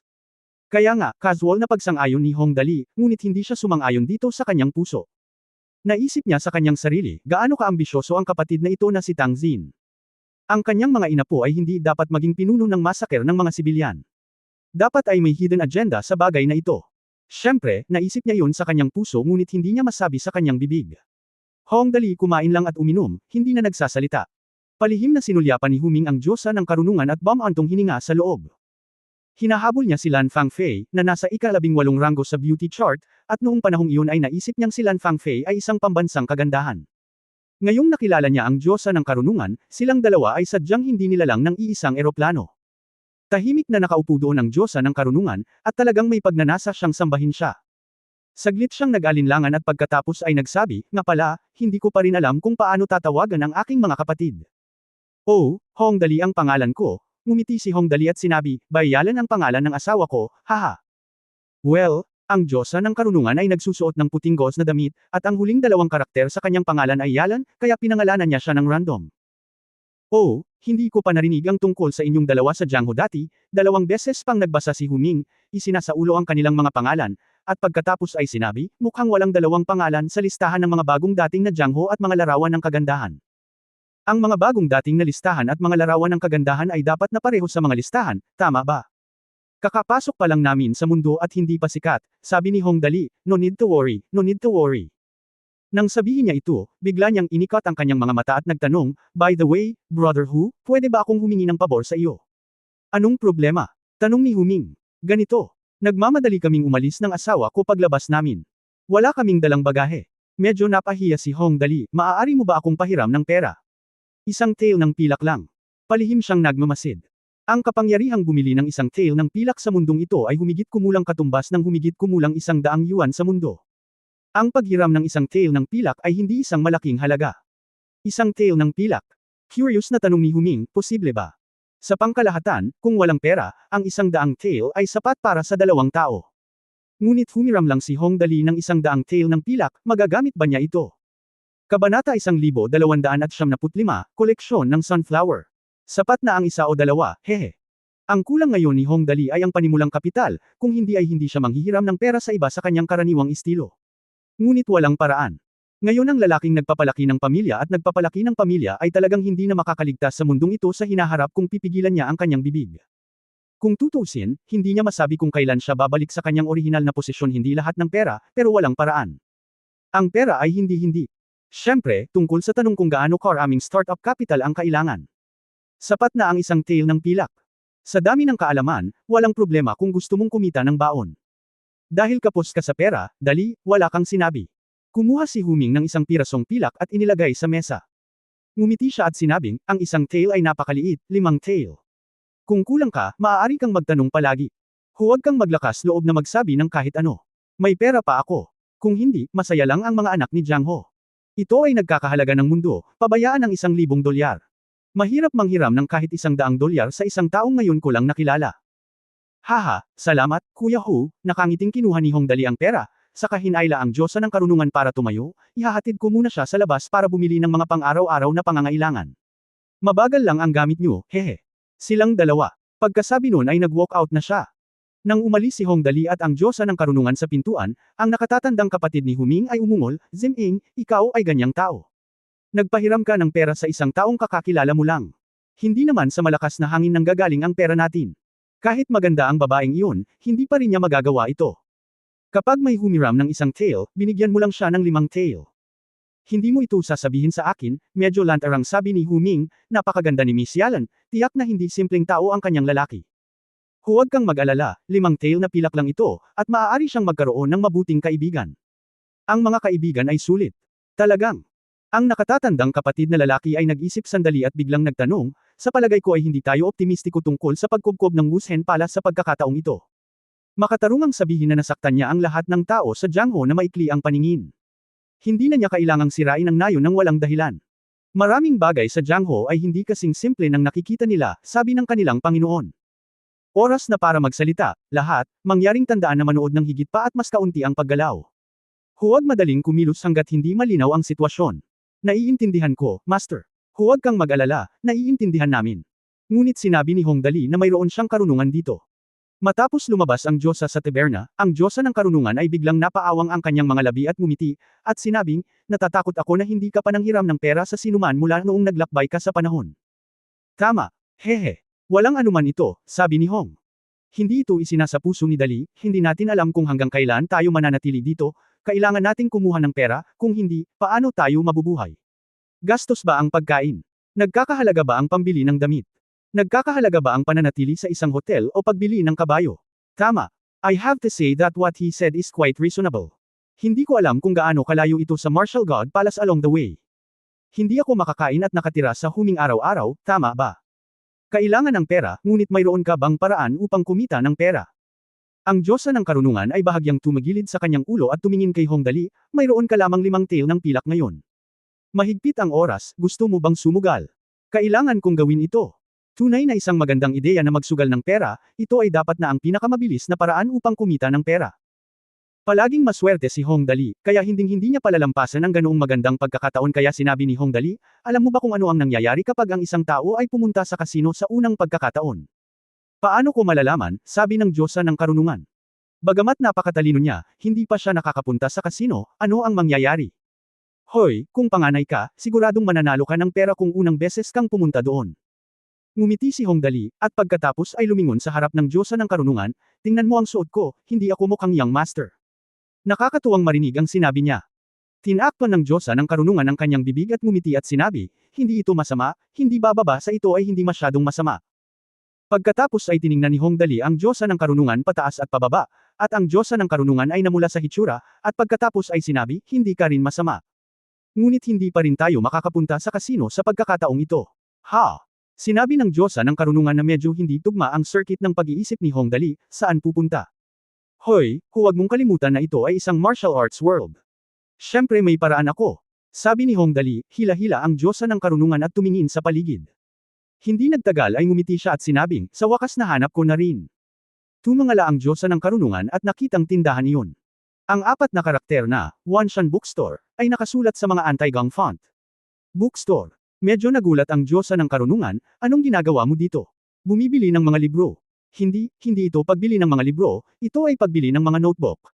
Kaya nga, casual na pagsang-ayon ni Hong Dali, ngunit hindi siya sumang-ayon dito sa kanyang puso. Naisip niya sa kanyang sarili, gaano kaambisyoso ang kapatid na ito na si Tang Xin. Ang kanyang mga inapo ay hindi dapat maging pinuno ng masaker ng mga sibilyan. Dapat ay may hidden agenda sa bagay na ito. Siyempre, naisip niya yun sa kanyang puso ngunit hindi niya masabi sa kanyang bibig. Hong Dali kumain lang at uminom, hindi na nagsasalita. Palihim na sinulyapan ni Huming ang Diyosa ng karunungan at bumantong hininga sa loob. Hinahabol niya si Lan Fangfei, na nasa ika-18 ranggo sa beauty chart, at noong panahong iyon ay naisip niyang si Lan Fangfei ay isang pambansang kagandahan. Ngayong nakilala niya ang Diyosa ng karunungan, silang dalawa ay sadyang hindi nilalang ng iisang eroplano. Tahimik na nakaupo doon ang Diyosa ng karunungan, at talagang may pagnanasa siyang sambahin siya. Saglit siyang nag-alinlangan at pagkatapos ay nagsabi, nga pala, hindi ko pa rin alam kung paano tatawagan ang aking mga kapatid. Oh, Hong Dali ang pangalan ko, ngumiti si Hong Dali at sinabi, Bayalan ang pangalan ng asawa ko, haha. Well, ang Diyosa ng karunungan ay nagsusuot ng puting gauze na damit, at ang huling 2 karakter sa kanyang pangalan ay Yalan, kaya pinangalanan niya siya ng random. Oh, hindi ko pa narinig ang tungkol sa inyong dalawa sa Jiangho dati, 2 beses pang nagbasa si Huming, isinasaulo ang kanilang mga pangalan, at pagkatapos ay sinabi, mukhang walang 2 pangalan sa listahan ng mga bagong dating na Jiangho at mga larawan ng kagandahan. Ang mga bagong dating na listahan at mga larawan ng kagandahan ay dapat na pareho sa mga listahan, tama ba? Kakapasok pa lang namin sa mundo at hindi pa sikat, sabi ni Hong Dali, no need to worry, no need to worry. Nang sabihin niya ito, bigla niyang inikot ang kanyang mga mata at nagtanong, by the way, Brother Hu, pwede ba akong humingi ng pabor sa iyo? Anong problema? Tanong ni Huming. Ganito. Nagmamadali kaming umalis ng asawa ko paglabas namin. Wala kaming dalang bagahe. Medyo napahiya si Hong Dali, maaari mo ba akong pahiram ng pera? Isang tail ng pilak lang. Palihim siyang nagmamasid. Ang kapangyarihang bumili ng isang tail ng pilak sa mundong ito ay humigit kumulang katumbas ng humigit kumulang 100 yuan sa mundo. Ang paghiram ng isang tail ng pilak ay hindi isang malaking halaga. Isang tail ng pilak. Curious na tanong ni Huming, posible ba? Sa pangkalahatan, kung walang pera, ang 100 tail ay sapat para sa 2 tao. Ngunit humiram lang si Hong Dali ng 100 tail ng pilak, magagamit ba niya ito? Kabanata 1275, koleksyon ng sunflower. Sapat na ang isa o dalawa, hehe. Ang kulang ngayon ni Hong Dali ay ang panimulang kapital, kung hindi ay hindi siya manghihiram ng pera sa iba sa kanyang karaniwang estilo. Ngunit walang paraan. Ngayon ang lalaking nagpapalaki ng pamilya at nagpapalaki ng pamilya ay talagang hindi na makakaligtas sa mundong ito sa hinaharap kung pipigilan niya ang kanyang bibig. Kung tutuusin, hindi niya masabi kung kailan siya babalik sa kanyang orihinal na posisyon, hindi lahat ng pera, pero walang paraan. Ang pera ay hindi-hindi. Siyempre, tungkol sa tanong kung gaano karaming startup capital ang kailangan. Sapat na ang isang tail ng pilak. Sa dami ng kaalaman, walang problema kung gusto mong kumita ng baon. Dahil kapos ka sa pera, Dali, wala kang sinabi. Kumuha si Huming ng isang pirasong pilak at inilagay sa mesa. Ngumiti siya at sinabing, ang isang tail ay napakaliit, 5 tail. Kung kulang ka, maaari kang magtanong palagi. Huwag kang maglakas loob na magsabi ng kahit ano. May pera pa ako. Kung hindi, masaya lang ang mga anak ni Jiang Ho. Ito ay nagkakahalaga ng mundo, pabayaan ng 1,000 dolyar. Mahirap manghiram ng kahit 100 dolyar sa isang taong ngayon ko lang nakilala. Haha, salamat, Kuya Hu, nakangiting kinuha ni Hong Dali ang pera, saka hinayla ang Diyosa ng karunungan para tumayo, ihahatid ko muna siya sa labas para bumili ng mga pang-araw-araw na pangangailangan. Mabagal lang ang gamit niyo, hehe. Silang dalawa. Pagkasabi nun ay nag-walk out na siya. Nang umalis si Hong Dali at ang Diyosa ng karunungan sa pintuan, ang nakatatandang kapatid ni Huming ay umungol, Ziming, ikaw ay ganyang tao. Nagpahiram ka ng pera sa isang taong kakakilala mo lang. Hindi naman sa malakas na hangin nanggagaling ang pera natin. Kahit maganda ang babaeng iyon, hindi pa rin niya magagawa ito. Kapag may humiram ng isang tail, binigyan mo lang siya ng 5 tail. Hindi mo ito sasabihin sa akin, medyo lantarang sabi ni Huming, napakaganda ni Miss Yalan, tiyak na hindi simpleng tao ang kanyang lalaki. Huwag kang mag-alala, 5 tail na pilak lang ito, at maaari siyang magkaroon ng mabuting kaibigan. Ang mga kaibigan ay sulit. Talagang. Ang nakatatandang kapatid na lalaki ay nag-isip sandali at biglang nagtanong, sa palagay ko ay hindi tayo optimistiko tungkol sa pagkubkob ng Wushen Palace sa pagkakataong ito. Makatarungang sabihin na nasaktan niya ang lahat ng tao sa Jiang Ho na maikli ang paningin. Hindi na niya kailangang sirain ang nayon ng walang dahilan. Maraming bagay sa Jiang Ho ay hindi kasing simple ng nakikita nila, sabi ng kanilang Panginoon. Oras na para magsalita, lahat, mangyaring tandaan na manood ng higit pa at mas kaunti ang paggalaw. Huwag madaling kumilos hanggat hindi malinaw ang sitwasyon. Naiintindihan ko, Master. Huwag kang mag-alala, naiintindihan namin. Ngunit sinabi ni Hong Dali na mayroon siyang karunungan dito. Matapos lumabas ang Diyosa sa taberna, ang Diyosa ng karunungan ay biglang napaawang ang kanyang mga labi at ngumiti, at sinabing, natatakot ako na hindi ka pananghiram ng pera sa sinuman mula noong naglakbay ka sa panahon. Tama, hehe. Walang anuman ito, sabi ni Hong. Hindi ito isinasa puso ni Dali, hindi natin alam kung hanggang kailan tayo mananatili dito, kailangan nating kumuha ng pera, kung hindi, paano tayo mabubuhay? Gastos ba ang pagkain? Nagkakahalaga ba ang pambili ng damit? Nagkakahalaga ba ang pananatili sa isang hotel o pagbili ng kabayo? Tama. I have to say that what he said is quite reasonable. Hindi ko alam kung gaano kalayo ito sa Martial God Palace along the way. Hindi ako makakain at nakatira sa Huming araw-araw, tama ba? Kailangan ng pera, ngunit mayroon ka bang paraan upang kumita ng pera? Ang Diyosa ng karunungan ay bahagyang tumagilid sa kanyang ulo at tumingin kay Hong Dali, mayroon ka lamang 5 tail ng pilak ngayon. Mahigpit ang oras, gusto mo bang sumugal? Kailangan kong gawin ito. Tunay na isang magandang ideya na magsugal ng pera, ito ay dapat na ang pinakamabilis na paraan upang kumita ng pera. Palaging maswerte si Hong Dali, kaya hinding-hindi niya palalampasan ang ganoong magandang pagkakataon kaya sinabi ni Hong Dali, alam mo ba kung ano ang nangyayari kapag ang isang tao ay pumunta sa kasino sa unang pagkakataon? Paano ko malalaman, sabi ng Diyosa ng karunungan. Bagamat napakatalino niya, hindi pa siya nakakapunta sa kasino, ano ang mangyayari? Hoy, kung panganay ka, siguradong mananalo ka ng pera kung unang beses kang pumunta doon. Ngumiti si Hong Dali, at pagkatapos ay lumingon sa harap ng Diyosa ng Karunungan, tingnan mo ang suot ko, hindi ako mukhang young master. Nakakatuwang marinig ang sinabi niya. Tinakpan ng Diyosa ng Karunungan ang kanyang bibig at ngumiti at sinabi, hindi ito masama, hindi bababa sa ito ay hindi masyadong masama. Pagkatapos ay tiningnan ni Hong Dali ang Diyosa ng Karunungan pataas at pababa, at ang Diyosa ng Karunungan ay namula sa hitsura, at pagkatapos ay sinabi, hindi ka rin masama. Ngunit hindi pa rin tayo makakapunta sa kasino sa pagkakataong ito. Ha! Sinabi ng Diyosa ng Karunungan na medyo hindi tugma ang circuit ng pag-iisip ni Hong Dali, saan pupunta? Hoy, huwag mong kalimutan na ito ay isang martial arts world. Siyempre may paraan ako. Sabi ni Hong Dali, hila-hila ang Diyosa ng Karunungan at tumingin sa paligid. Hindi nagtagal ay ngumiti siya at sinabing, sa wakas nahanap ko na rin. Tumangala ang Diyosa ng Karunungan at nakitang tindahan iyon. Ang apat na karakter na, Wanshan Bookstore, ay nakasulat sa mga anti-gang font. Bookstore. Medyo nagulat ang Diyosa ng Karunungan, anong ginagawa mo dito? Bumibili ng mga libro. Hindi ito pagbili ng mga libro, ito ay pagbili ng mga notebook.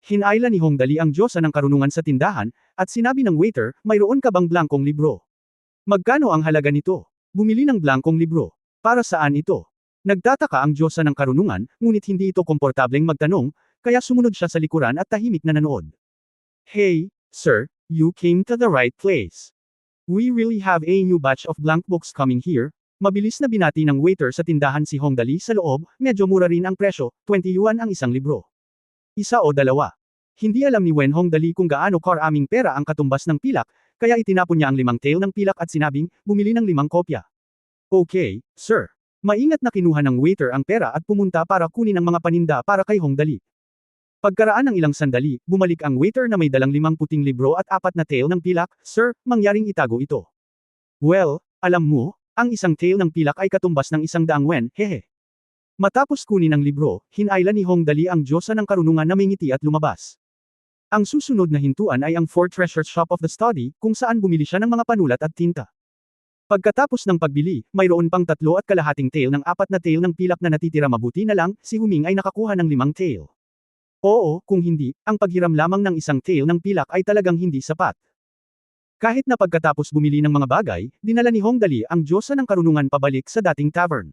Hinayla ni Hong Dali ang Diyosa ng Karunungan sa tindahan, at sinabi ng waiter, mayroon ka bang blankong libro? Magkano ang halaga nito? Bumili ng blankong libro. Para saan ito? Nagtataka ang Diyosa ng Karunungan, ngunit hindi ito komportableng magtanong, kaya sumunod siya sa likuran at tahimik na nanood. Hey, sir, you came to the right place. We really have a new batch of blank books coming here. Mabilis na binati ng waiter sa tindahan si Hong Dali sa loob, medyo mura rin ang presyo, 20 yuan ang isang libro. Isa o dalawa. Hindi alam ni Wen Hong Dali kung gaano karaming pera ang katumbas ng pilak, kaya itinapon niya ang 5 tail ng pilak at sinabing, bumili ng 5 kopya. Okay, sir. Maingat na kinuha ng waiter ang pera at pumunta para kunin ang mga paninda para kay Hong Dali. Pagkaraan ng ilang sandali, bumalik ang waiter na may dalang 5 puting libro at 4 na tail ng pilak, sir, mangyaring itago ito. Well, alam mo, ang isang tail ng pilak ay katumbas ng 100 wen, hehe. Matapos kunin ang libro, hinayla ni Hong Dali ang Diyosa ng Karunungan na may ngiti at lumabas. Ang susunod na hintuan ay ang Four Treasure Shop of the Study, kung saan bumili siya ng mga panulat at tinta. Pagkatapos ng pagbili, mayroon pang 3.5 tail ng 4 na tail ng pilak na natitira mabuti na lang, si Huming ay nakakuha ng 5 tail. Oo, kung hindi, ang paghiram lamang ng 1 tail ng pilak ay talagang hindi sapat. Kahit na pagkatapos bumili ng mga bagay, dinala ni Hong Dali ang Diyosa ng Karunungan pabalik sa dating tavern.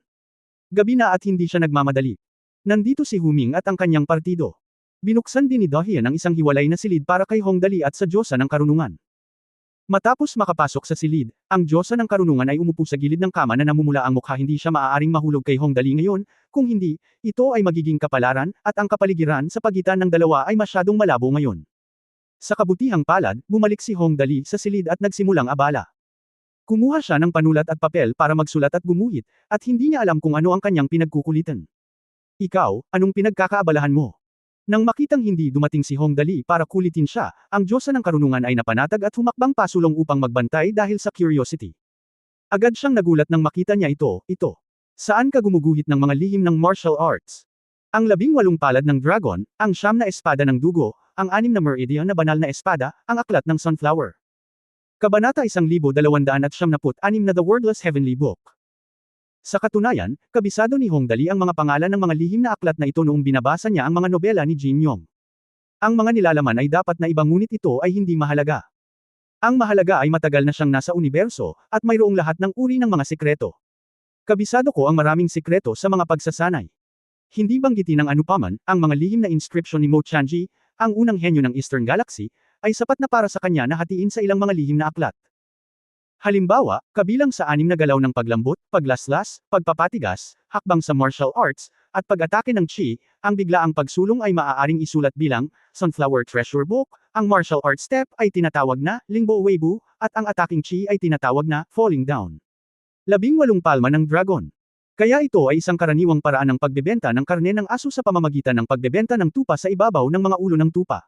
Gabi na at hindi siya nagmamadali. Nandito si Huming at ang kanyang partido. Binuksan din ni Dahian ang isang hiwalay na silid para kay Hong Dali at sa Diyosa ng Karunungan. Matapos makapasok sa silid, ang Diyosa ng Karunungan ay umupo sa gilid ng kama na namumula ang mukha, hindi siya maaaring mahulog kay Hong Dali ngayon, kung hindi, ito ay magiging kapalaran, at ang kapaligiran sa pagitan ng dalawa ay masyadong malabo ngayon. Sa kabutihang palad, bumalik si Hong Dali sa silid at nagsimulang abala. Kumuha siya ng panulat at papel para magsulat at gumuhit, at hindi niya alam kung ano ang kanyang pinagkukulitan. Ikaw, anong pinagkakaabalahan mo? Nang makitang hindi dumating si Hong Dali para kulitin siya, ang Diyosa ng Karunungan ay napanatag at humakbang pasulong upang magbantay dahil sa curiosity. Agad siyang nagulat nang makita niya ito. Saan ka gumuguhit ng mga lihim ng martial arts? Ang 18 palad ng dragon, ang 9 na espada ng dugo, ang 6 na meridian na banal na espada, ang aklat ng sunflower. Kabanata 1276 na The Wordless Heavenly Book. Sa katunayan, kabisado ni Hong Dali ang mga pangalan ng mga lihim na aklat na ito noong binabasa niya ang mga nobela ni Jin Yong. Ang mga nilalaman ay dapat na iba ngunit ito ay hindi mahalaga. Ang mahalaga ay matagal na siyang nasa universo, at mayroong lahat ng uri ng mga sikreto. Kabisado ko ang maraming sikreto sa mga pagsasanay. Hindi banggitin ng anupaman, ang mga lihim na inscription ni Mo Chanji, ang unang henyo ng Eastern Galaxy, ay sapat na para sa kanya na hatiin sa ilang mga lihim na aklat. Halimbawa, kabilang sa 6 na galaw ng paglambot, paglaslas, pagpapatigas, hakbang sa martial arts, at pag-atake ng chi, ang biglaang pagsulong ay maaaring isulat bilang Sunflower Treasure Book, ang martial arts step ay tinatawag na Lingbo Weibo, at ang attacking chi ay tinatawag na Falling Down. 18 palma ng dragon. Kaya ito ay isang karaniwang paraan ng pagbebenta ng karne ng aso sa pamamagitan ng pagbebenta ng tupa sa ibabaw ng mga ulo ng tupa.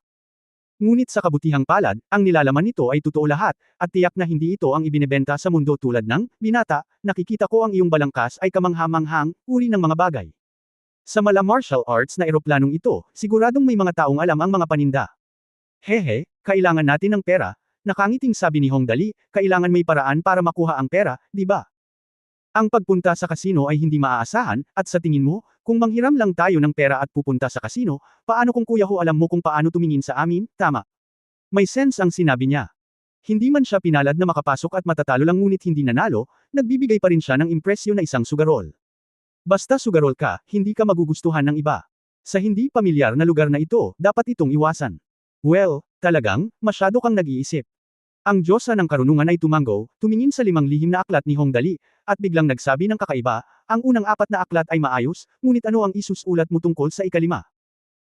Ngunit sa kabutihang palad, ang nilalaman nito ay totoo lahat, at tiyak na hindi ito ang ibinebenta sa mundo tulad ng, binata, nakikita ko ang iyong balangkas ay kamangha-manghang, uri ng mga bagay. Sa mala martial arts na eroplanong ito, siguradong may mga taong alam ang mga paninda. Hehe, kailangan natin ng pera, nakangiting sabi ni Hong Dali, kailangan may paraan para makuha ang pera, di ba? Ang pagpunta sa kasino ay hindi maaasahan, at sa tingin mo, kung manghiram lang tayo ng pera at pupunta sa kasino, paano kung kuya ho alam mo kung paano tumingin sa amin, tama? May sense ang sinabi niya. Hindi man siya pinalad na makapasok at matatalo lang ngunit hindi nanalo, nagbibigay pa rin siya ng impresyon na isang sugarol. Basta sugarol ka, hindi ka magugustuhan ng iba. Sa hindi pamilyar na lugar na ito, dapat itong iwasan. Well, talagang, masyado kang nag-iisip. Ang Diyosa ng karunungan ay tumango, tumingin sa 5 lihim na aklat ni Hongdali, at biglang nagsabi ng kakaiba, ang unang 4 na aklat ay maayos, ngunit ano ang isusulat mo tungkol sa ika-5?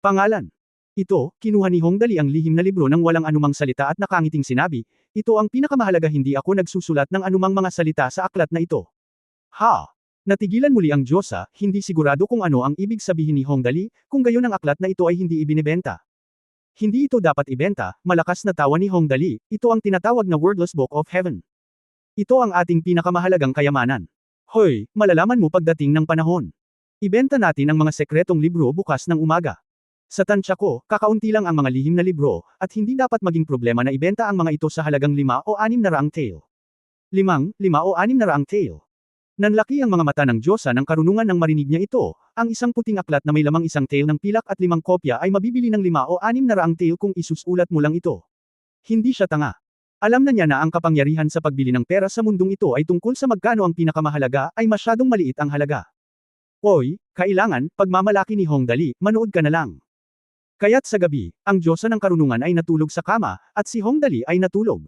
Pangalan. Ito, kinuha ni Hongdali ang lihim na libro ng walang anumang salita at nakangiting sinabi, ito ang pinakamahalaga, hindi ako nagsusulat ng anumang mga salita sa aklat na ito. Ha! Natigilan muli ang Diyosa, hindi sigurado kung ano ang ibig sabihin ni Hongdali, kung gayon ang aklat na ito ay hindi ibinebenta. Hindi ito dapat ibenta, malakas na tawa ni Hongdali, ito ang tinatawag na Wordless Book of Heaven. Ito ang ating pinakamahalagang kayamanan. Hoy, malalaman mo pagdating ng panahon. Ibenta natin ang mga sekretong libro bukas ng umaga. Sa tansya ko, kakaunti lang ang mga lihim na libro, at hindi dapat maging problema na ibenta ang mga ito sa halagang 5 o 6 na raang tael. 5 o 6 na raang tael. Nanlaki ang mga mata ng Diyosa ng karunungan nang marinig niya ito, ang isang puting aklat na may lamang 1 tael ng pilak at 5 kopya ay mabibili ng 5 o 6 na raang tael kung isusulat mo lang ito. Hindi siya tanga. Alam na niya na ang kapangyarihan sa pagbili ng pera sa mundong ito ay tungkol sa magkano ang pinakamahalaga ay masyadong maliit ang halaga. Oy, kailangan, pagmamalaki ni Hongdali, manood ka na lang. Kaya't sa gabi, ang Diyosa ng karunungan ay natulog sa kama, at si Hongdali ay natulog.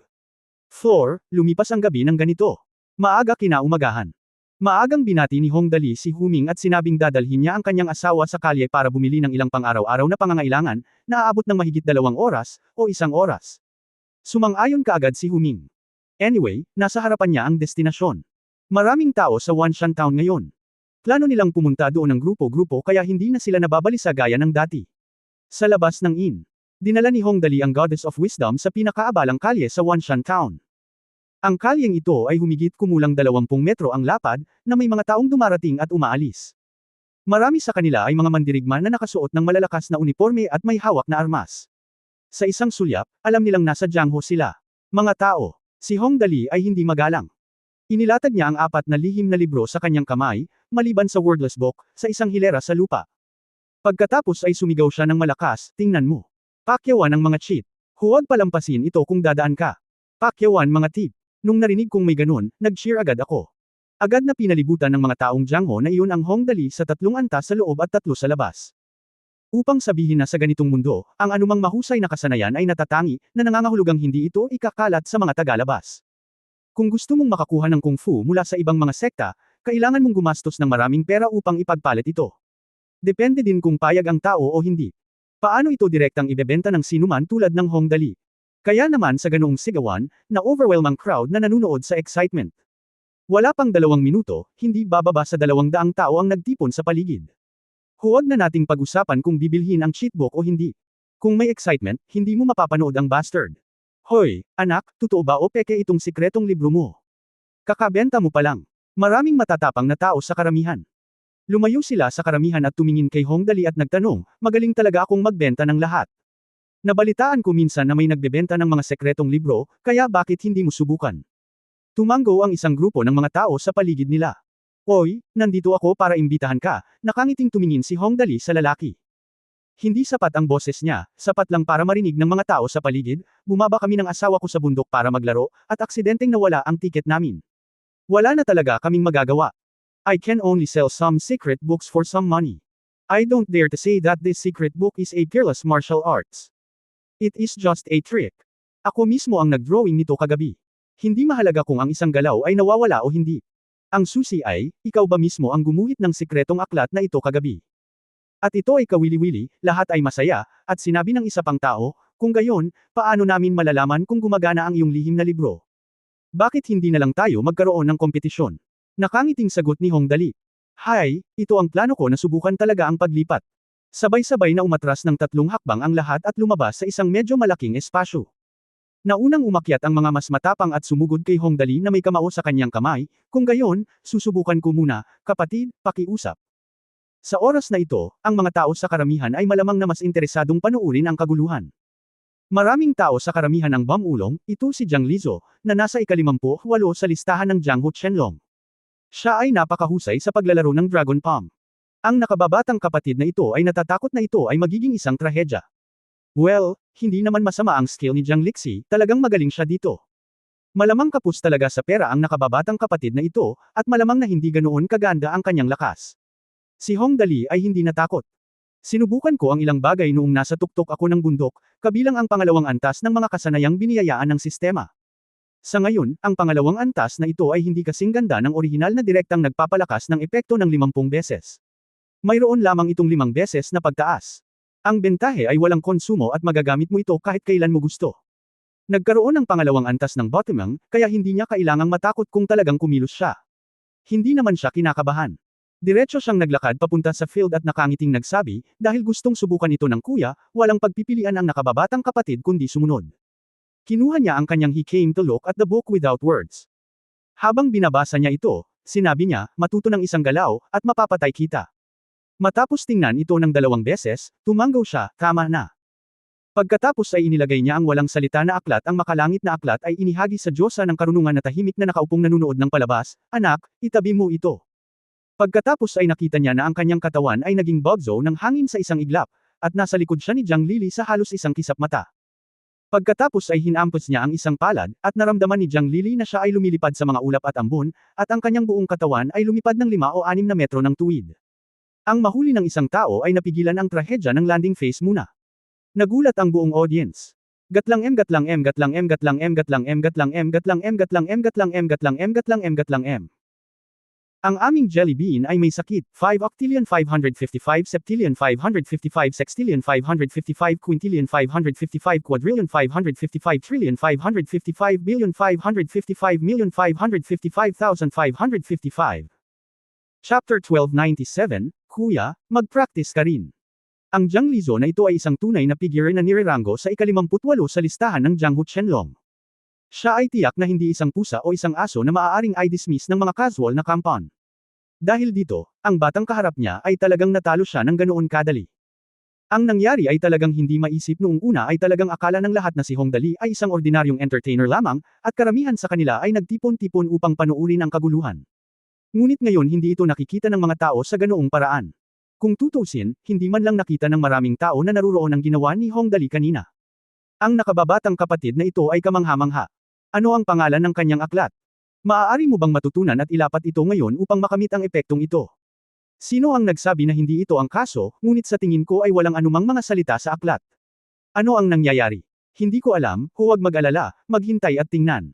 4. Lumipas ang gabi ng ganito. Maaga kinaumagahan. Maagang binati ni Hongdali si Huming at sinabing dadalhin niya ang kanyang asawa sa kalye para bumili ng ilang pang-araw-araw na pangangailangan, na aabot ng mahigit 2 oras, o 1 oras. Sumang-ayon kaagad si Huming. Anyway, nasa harapan niya ang destinasyon. Maraming tao sa Wanshan Town ngayon. Plano nilang pumunta doon ng grupo-grupo kaya hindi na sila nababalisa gaya ng dati. Sa labas ng inn, dinala ni Hongdali ang Goddess of Wisdom sa pinakaabalang kalye sa Wanshan Town. Ang kalyeng ito ay humigit kumulang 20 metro ang lapad, na may mga taong dumarating at umaalis. Marami sa kanila ay mga mandirigma na nakasuot ng malalakas na uniforme at may hawak na armas. Sa isang sulyap, alam nilang nasa Jiangho sila. Mga tao, si Hongdali ay hindi magalang. Inilatag niya ang 4 na lihim na libro sa kanyang kamay, maliban sa Wordless Book, sa isang hilera sa lupa. Pagkatapos ay sumigaw siya ng malakas, tingnan mo. Pakyawan ang mga cheat. Huwag palampasin ito kung dadaan ka. Pakyawan mga tip. Nung narinig kong may ganun, nag-cheer agad ako. Agad na pinalibutan ng mga taong Jiangho na iyon ang Hongdali sa 3 antas sa loob at 3 sa labas. Upang sabihin na sa ganitong mundo, ang anumang mahusay na kasanayan ay natatangi, na nangangahulugang hindi ito ikakalat sa mga tagalabas. Kung gusto mong makakuha ng kung fu mula sa ibang mga sekta, kailangan mong gumastos ng maraming pera upang ipagpalit ito. Depende din kung payag ang tao o hindi. Paano ito direktang ibebenta ng sinuman tulad ng Hongdali? Kaya naman sa ganoong sigawan, na-overwhelm ang crowd na nanunood sa excitement. Wala pang 2 minuto, hindi bababa sa 200 tao ang nagtipon sa paligid. Huwag na nating pag-usapan kung bibilhin ang cheatbook o hindi. Kung may excitement, hindi mo mapapanood ang bastard. Hoy, anak, totoo ba o peke itong sikretong libro mo? Kakabenta mo pa lang. Maraming matatapang na tao sa karamihan. Lumayo sila sa karamihan at tumingin kay Hongdali at nagtanong, magaling talaga akong magbenta ng lahat. Nabalitaan ko minsan na may nagbebenta ng mga sekretong libro, kaya bakit hindi mo subukan? Tumango ang isang grupo ng mga tao sa paligid nila. Oy, nandito ako para imbitahan ka, nakangiting tumingin si Hongdali sa lalaki. Hindi sapat ang boses niya, sapat lang para marinig ng mga tao sa paligid, bumaba kami ng asawa ko sa bundok para maglaro, at aksidenteng nawala ang tiket namin. Wala na talaga kaming magagawa. I can only sell some secret books for some money. I don't dare to say that this secret book is a careless martial arts. It is just a trick. Ako mismo ang nag-drawing nito kagabi. Hindi mahalaga kung ang isang galaw ay nawawala o hindi. Ang susi ay, ikaw ba mismo ang gumuhit ng sikretong aklat na ito kagabi? At ito ay kawili-wili, lahat ay masaya, at sinabi ng isa pang tao, kung gayon, paano namin malalaman kung gumagana ang iyong lihim na libro? Bakit hindi na lang tayo magkaroon ng kompetisyon? Nakangiting sagot ni Hongdali. Hay, ito ang plano ko na subukan talaga ang paglipat. Sabay-sabay na umatras ng 3 hakbang ang lahat at lumabas sa isang medyo malaking espasyo. Naunang umakyat ang mga mas matapang at sumugod kay Hongdali na may kamao sa kanyang kamay, kung gayon, susubukan ko muna, kapatid, pakiusap. Sa oras na ito, ang mga tao sa karamihan ay malamang na mas interesadong panoorin ang kaguluhan. Maraming tao sa karamihan ang bumulong, ito si Jiang Lizo, na nasa ika-58 sa listahan ng Jiangho Qianlong. Siya ay napakahusay sa paglalaro ng Dragon Palm. Ang nakababatang kapatid na ito ay natatakot na ito ay magiging isang trahedya. Well, hindi naman masama ang skill ni Jiang Lixi, talagang magaling siya dito. Malamang kapos talaga sa pera ang nakababatang kapatid na ito, at malamang na hindi ganoon kaganda ang kanyang lakas. Si Hong Dali ay hindi natakot. Sinubukan ko ang ilang bagay noong nasa tuktok ako ng bundok, kabilang ang pangalawang antas ng mga kasanayang biniyayaan ng sistema. Sa ngayon, ang pangalawang antas na ito ay hindi kasing ganda ng orihinal na direktang nagpapalakas ng epekto ng 50 beses. Mayroon lamang itong 5 beses na pagtaas. Ang bentahe ay walang konsumo at magagamit mo ito kahit kailan mo gusto. Nagkaroon ng pangalawang antas ng bottoming, kaya hindi niya kailangang matakot kung talagang kumilos siya. Hindi naman siya kinakabahan. Diretso siyang naglakad papunta sa field at nakangiting nagsabi, dahil gustong subukan ito ng kuya, walang pagpipilian ang nakababatang kapatid kundi sumunod. Kinuha niya ang kanyang he came to look at the book without words. Habang binabasa niya ito, sinabi niya, matuto ng isang galaw, at mapapatay kita. Matapos tingnan ito ng 2 beses, tumanggaw siya, tama na. Pagkatapos ay inilagay niya ang walang salita na aklat, ang makalangit na aklat ay inihagi sa Diyosa ng karunungan na tahimik na nakaupong nanunood ng palabas, anak, itabi mo ito. Pagkatapos ay nakita niya na ang kanyang katawan ay naging bugzo ng hangin sa isang iglap, at nasa likod siya ni Jiang Lili sa halos isang kisap mata. Pagkatapos ay hinampos niya ang isang palad, at naramdaman ni Jiang Lili na siya ay lumilipad sa mga ulap at ambon, at ang kanyang buong katawan ay lumipad ng 5 o 6 na metro ng tuwid. Ang mahuli ng isang tao ay napigilan ang trahedya ng landing phase muna. Nagulat ang buong audience. Gatlang M gatlang M gatlang M gatlang M gatlang M gatlang M gatlang M gatlang M gatlang M gatlang M gatlang M gatlang M. Ang aming jelly bean ay may sakit, 5 octillion 555 septillion 555 sextillion 555 quintillion 555 quadrillion 555 trillion 555 billion 555 million 555,555. Chapter 1297, Kuya, mag-practice ka rin. Ang Jiang Lizo na ito ay isang tunay na figure na nirerango sa ika-58 sa listahan ng Jianghu Qianlong. Siya ay tiyak na hindi isang pusa o isang aso na maaaring i-dismiss ng mga casual na kampon. Dahil dito, ang batang kaharap niya ay talagang natalo siya ng ganoon kadali. Ang nangyari ay talagang hindi maisip noong una ay talagang akala ng lahat na si Hong Dali ay isang ordinaryong entertainer lamang, at karamihan sa kanila ay nagtipon-tipon upang panuurin ang kaguluhan. Ngunit ngayon hindi ito nakikita ng mga tao sa ganoong paraan. Kung tutusin, hindi man lang nakita ng maraming tao na naruroon ang ginawa ni Hong Dali kanina. Ang nakababatang kapatid na ito ay kamangha-mangha. Ano ang pangalan ng kanyang aklat? Maaari mo bang matutunan at ilapat ito ngayon upang makamit ang epektong ito? Sino ang nagsabi na hindi ito ang kaso, ngunit sa tingin ko ay walang anumang mga salita sa aklat? Ano ang nangyayari? Hindi ko alam, huwag mag-alala, maghintay at tingnan.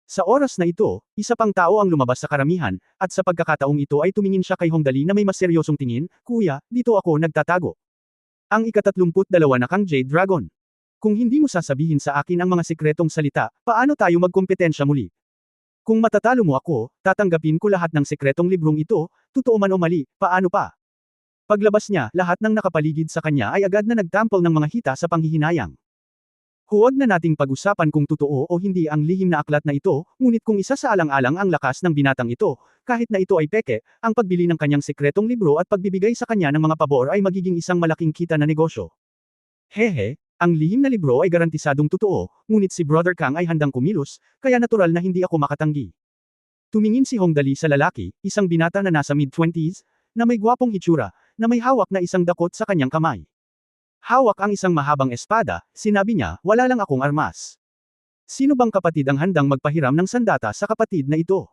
Sa oras na ito, isa pang tao ang lumabas sa karamihan, at sa pagkakataong ito ay tumingin siya kay Hong Dali na may mas seryosong tingin, kuya, dito ako nagtatago. Ang ika-32 na kang Jade Dragon. Kung hindi mo sasabihin sa akin ang mga sikretong salita, paano tayo magkompetensya muli? Kung matatalo mo ako, tatanggapin ko lahat ng sikretong librong ito, totoo man o mali, paano pa? Paglabas niya, lahat ng nakapaligid sa kanya ay agad na nagtampol ng mga hita sa panghihinayang. Huwag na nating pag-usapan kung totoo o hindi ang lihim na aklat na ito, ngunit kung isa sa alang-alang ang lakas ng binatang ito, kahit na ito ay peke, ang pagbili ng kanyang sikretong libro at pagbibigay sa kanya ng mga pabor ay magiging isang malaking kita na negosyo. Hehe, ang lihim na libro ay garantisadong totoo, ngunit si Brother Kang ay handang kumilos, kaya natural na hindi ako makatanggi. Tumingin si Hong Dali sa lalaki, isang binata na nasa mid-20s, na may gwapong hitsura, na may hawak na isang dakot sa kanyang kamay. Hawak ang isang mahabang espada, sinabi niya, wala lang akong armas. Sino bang kapatid ang handang magpahiram ng sandata sa kapatid na ito?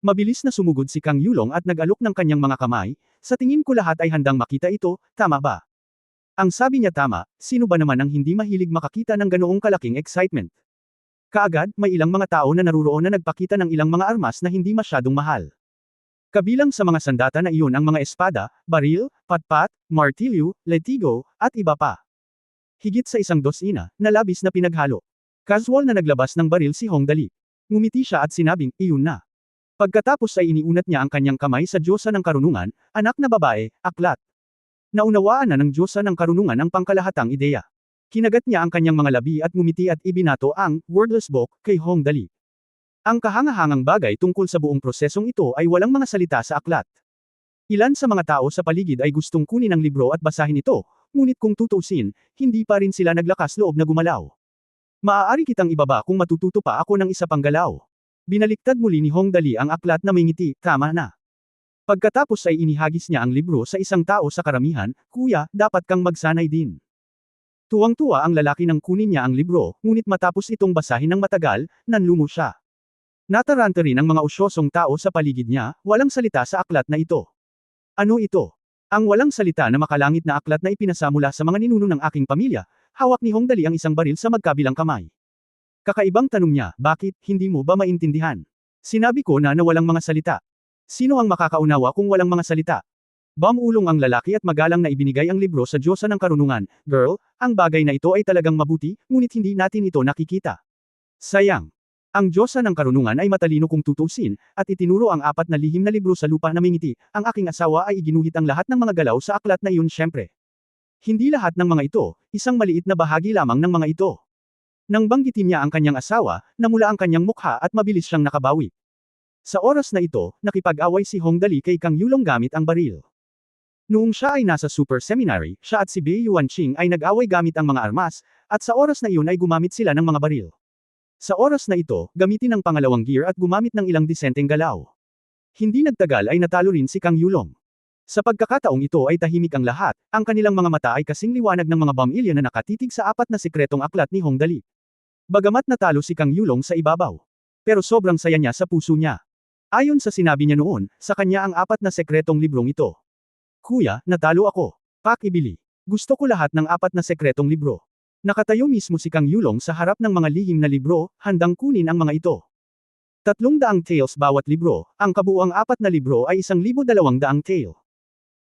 Mabilis na sumugod si Kang Yulong at nag-alok ng kanyang mga kamay, sa tingin ko lahat ay handang makita ito, tama ba? Ang sabi niya tama, sino ba naman ang hindi mahilig makakita ng ganoong kalaking excitement? Kaagad, may ilang mga tao na naruroon na nagpakita ng ilang mga armas na hindi masyadong mahal. Kabilang sa mga sandata na iyon ang mga espada, baril, patpat, martilyo, letigo, at iba pa. Higit sa 1 dosina, na labis na pinaghalo. Casual na naglabas ng baril si Hong Dali. Ngumiti siya at sinabing, iyon na. Pagkatapos ay iniunat niya ang kanyang kamay sa Diyosa ng Karunungan, anak na babae, aklat. Naunawaan na ng Diyosa ng Karunungan ang pangkalahatang ideya. Kinagat niya ang kanyang mga labi at ngumiti at ibinato ang wordless book kay Hong Dali. Ang kahangahangang bagay tungkol sa buong prosesong ito ay walang mga salita sa aklat. Ilan sa mga tao sa paligid ay gustong kunin ang libro at basahin ito, ngunit kung tutusin, hindi pa rin sila naglakas loob na gumalaw. Maaari kitang ibaba kung matututo pa ako ng isa pang galaw. Binaliktad muli ni Hong Dali ang aklat na may ngiti, tama na. Pagkatapos ay inihagis niya ang libro sa isang tao sa karamihan, kuya, dapat kang magsanay din. Tuwang-tuwa ang lalaki nang kunin niya ang libro, ngunit matapos itong basahin ng matagal, nanlumo siya. Nataranta rin ang mga usyosong tao sa paligid niya, walang salita sa aklat na ito. Ano ito? Ang walang salita na makalangit na aklat na ipinasa mula sa mga ninuno ng aking pamilya, hawak ni Hong Dali ang isang baril sa magkabilang kamay. Kakaibang tanong niya, bakit, hindi mo ba maintindihan? Sinabi ko na walang mga salita. Sino ang makakaunawa kung walang mga salita? Bumulong ang lalaki at magalang na ibinigay ang libro sa Diyosa ng Karunungan. Girl, ang bagay na ito ay talagang mabuti, ngunit hindi natin ito nakikita. Sayang. Ang Diyosa ng Karunungan ay matalino kung tutusin, at itinuro ang 4 na lihim na libro sa lupa na may ngiti. Ang aking asawa ay iginuhit ang lahat ng mga galaw sa aklat na iyon syempre. Hindi lahat ng mga ito, isang maliit na bahagi lamang ng mga ito. Nang banggitin niya ang kanyang asawa, namula ang kanyang mukha at mabilis siyang nakabawi. Sa oras na ito, nakipag-away si Hong Dali kay Kang Yulong gamit ang baril. Noong siya ay nasa Super Seminary, siya at si Bei Yuanqing ay nag-away gamit ang mga armas, at sa oras na iyon ay gumamit sila ng mga baril. Sa oras na ito, gamitin ang pangalawang gear at gumamit ng ilang disenteng galaw. Hindi nagtagal ay natalo rin si Kang Yulong. Sa pagkakataong ito ay tahimik ang lahat, ang kanilang mga mata ay kasing liwanag ng mga bombilya na nakatitig sa 4 na sikretong aklat ni Hong Dali. Bagamat natalo si Kang Yulong sa ibabaw. Pero sobrang saya niya sa puso niya. Ayon sa sinabi niya noon, sa kanya ang 4 na sekretong librong ito. Kuya, natalo ako. Pakibili. Gusto ko lahat ng 4 na sekretong libro. Nakatayo mismo si Kang Yulong sa harap ng mga lihim na libro, handang kunin ang mga ito. 300 taels bawat libro, ang kabuuang 4 na libro ay 1,200 tael.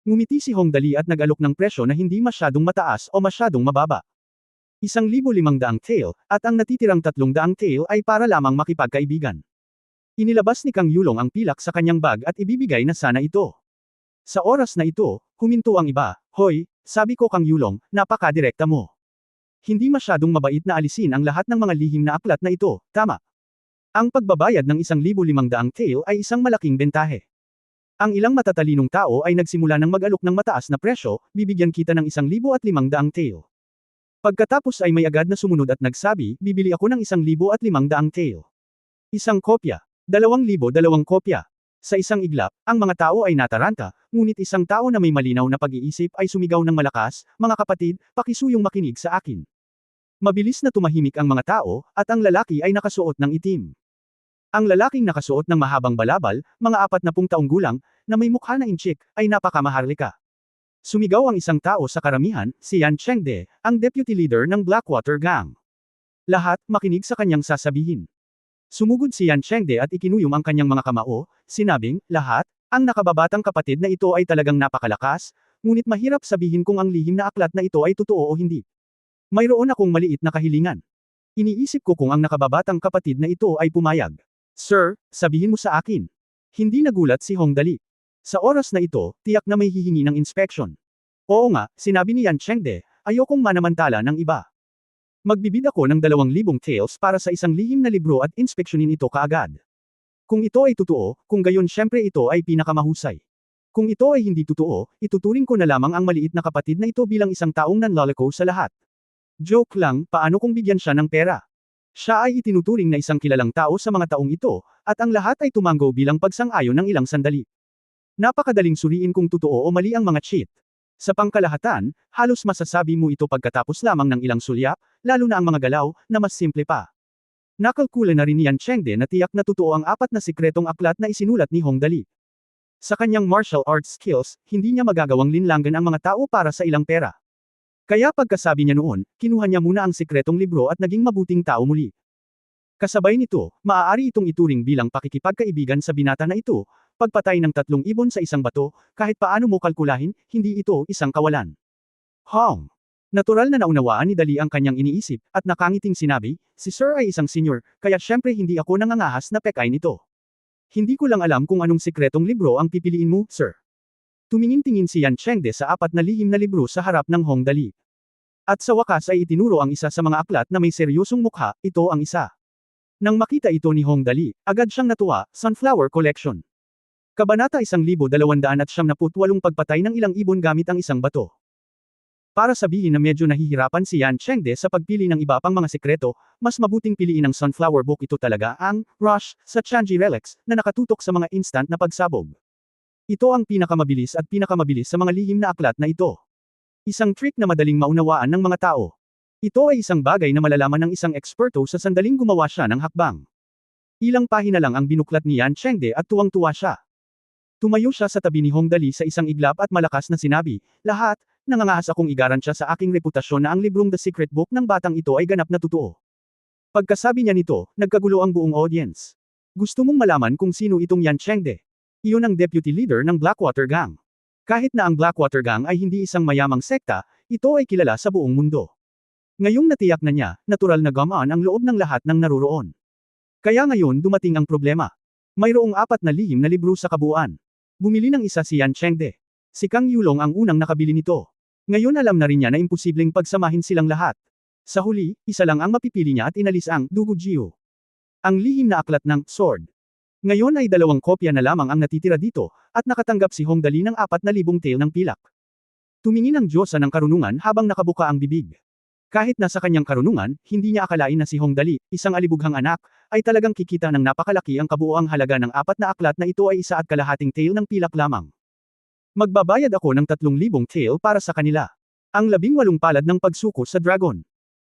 Ngumiti si Hong Dali at nag-alok ng presyo na hindi masyadong mataas o masyadong mababa. 1,500 tael, at ang natitirang 300 tael ay para lamang makipagkaibigan. Inilabas ni Kang Yulong ang pilak sa kanyang bag at ibibigay na sana ito. Sa oras na ito, huminto ang iba. Hoy, sabi ko Kang Yulong, napaka-direkta mo. Hindi masyadong mabait na alisin ang lahat ng mga lihim na aklat na ito, tama. Ang pagbabayad ng 1,500 tael ay isang malaking bentahe. Ang ilang matatalinong tao ay nagsimula ng mag-alok ng mataas na presyo, bibigyan kita ng 1,500 tael. Pagkatapos ay may agad na sumunod at nagsabi, bibili ako ng 1,500 tael. Isang kopya. 2,200 kopya. Sa isang iglap, ang mga tao ay nataranta, ngunit isang tao na may malinaw na pag-iisip ay sumigaw ng malakas, mga kapatid, pakisuyong makinig sa akin. Mabilis na tumahimik ang mga tao, at ang lalaki ay nakasuot ng itim. Ang lalaking nakasuot ng mahabang balabal, mga 40 taong gulang, na may mukha na inchik, ay napakamaharlika. Sumigaw ang isang tao sa karamihan, si Yan Chengde, ang deputy leader ng Blackwater Gang. Lahat, makinig sa kanyang sasabihin. Sumugod si Yan Chengde at ikinuyom ang kanyang mga kamao, sinabing, lahat, ang nakababatang kapatid na ito ay talagang napakalakas, ngunit mahirap sabihin kung ang lihim na aklat na ito ay totoo o hindi. Mayroon akong maliit na kahilingan. Iniisip ko kung ang nakababatang kapatid na ito ay pumayag. Sir, sabihin mo sa akin. Hindi nagulat si Hong Dali. Sa oras na ito, tiyak na may hihingi ng inspection. Oo nga, sinabi ni Yan Chengde, ayokong manamantala ng iba. Magbibid ako ng 2,000 taels para sa isang lihim na libro at inspeksyonin ito kaagad. Kung ito ay totoo, kung gayon syempre ito ay pinakamahusay. Kung ito ay hindi totoo, ituturing ko na lamang ang maliit na kapatid na ito bilang isang taong nanloloko sa lahat. Joke lang, paano kung bigyan siya ng pera? Siya ay itinuturing na isang kilalang tao sa mga taong ito, at ang lahat ay tumanggo bilang pagsang-ayon ng ilang sandali. Napakadaling suriin kung totoo o mali ang mga cheat. Sa pangkalahatan, halos masasabi mo ito pagkatapos lamang ng ilang sulyap, lalo na ang mga galaw, na mas simple pa. Nakalkula na rin ni Yan Chengde na tiyak na totoo ang 4 na sikretong aklat na isinulat ni Hong Dali. Sa kanyang martial arts skills, hindi niya magagawang linlangan ang mga tao para sa ilang pera. Kaya pagkasabi niya noon, kinuha niya muna ang sikretong libro at naging mabuting tao muli. Kasabay nito, maaari itong ituring bilang pakikipagkaibigan sa binata na ito, pagpatay ng 3 ibon sa isang bato, kahit paano mo kalkulahin, hindi ito isang kawalan. Hong. Natural na naunawaan ni Dali ang kanyang iniisip, at nakangiting sinabi, si Sir ay isang senior, kaya syempre hindi ako nangangahas na pekain nito. Hindi ko lang alam kung anong sikretong libro ang pipiliin mo, Sir. Tumingin-tingin si Yan Chengde sa 4 na lihim na libro sa harap ng Hong Dali. At sa wakas ay itinuro ang isa sa mga aklat na may seryosong mukha, ito ang isa. Nang makita ito ni Hong Dali, agad siyang natuwa, Sunflower Collection. Kabanata 1,278 pagpatay ng ilang ibon gamit ang isang bato. Para sabihin na medyo nahihirapan si Yan Chengde sa pagpili ng iba pang mga sekreto, mas mabuting piliin ang Sunflower Book. Ito talaga ang rush sa Chanji Relics na nakatutok sa mga instant na pagsabog. Ito ang pinakamabilis sa mga lihim na aklat na ito. Isang trick na madaling maunawaan ng mga tao. Ito ay isang bagay na malalaman ng isang eksperto sa sandaling gumawa siya ng hakbang. Ilang pahina lang ang binuklat ni Yan Chengde at tuwang-tuwa siya. Tumayo siya sa tabi ni Hong Dali sa isang iglap at malakas na sinabi, "Lahat, nangangahas akong igaransya sa aking reputasyon na ang librong The Secret Book ng batang ito ay ganap na totoo." Pagkasabi niya nito, nagkagulo ang buong audience. Gusto mong malaman kung sino itong Yan Chengde? Iyon ang deputy leader ng Blackwater Gang. Kahit na ang Blackwater Gang ay hindi isang mayamang sekta, ito ay kilala sa buong mundo. Ngayong natiyak na niya, natural na gamaan ang loob ng lahat ng naruroon. Kaya ngayon dumating ang problema. Mayroong 4 na lihim na libro sa kabuuan. Bumili ng isa si Yan Chengde. Si Kang Yulong ang unang nakabili nito. Ngayon alam na rin niya na imposibleng pagsamahin silang lahat. Sa huli, isa lang ang mapipili niya at inalis ang Dugu Jiu. Ang lihim na aklat ng Sword. Ngayon ay 2 kopya na lamang ang natitira dito, at nakatanggap si Hong Dali ng 4,000 tael ng pilak. Tumingin ang Diyosa ng karunungan habang nakabuka ang bibig. Kahit nasa kanyang karunungan, hindi niya akalain na si Hong Dali, isang alibughang anak, ay talagang kikita ng napakalaki ang kabuoang halaga ng 4 na aklat na ito ay 1.5 tael ng pilak lamang. Magbabayad ako ng 3,000 tael para sa kanila. Ang 18 palad ng pagsuko sa dragon.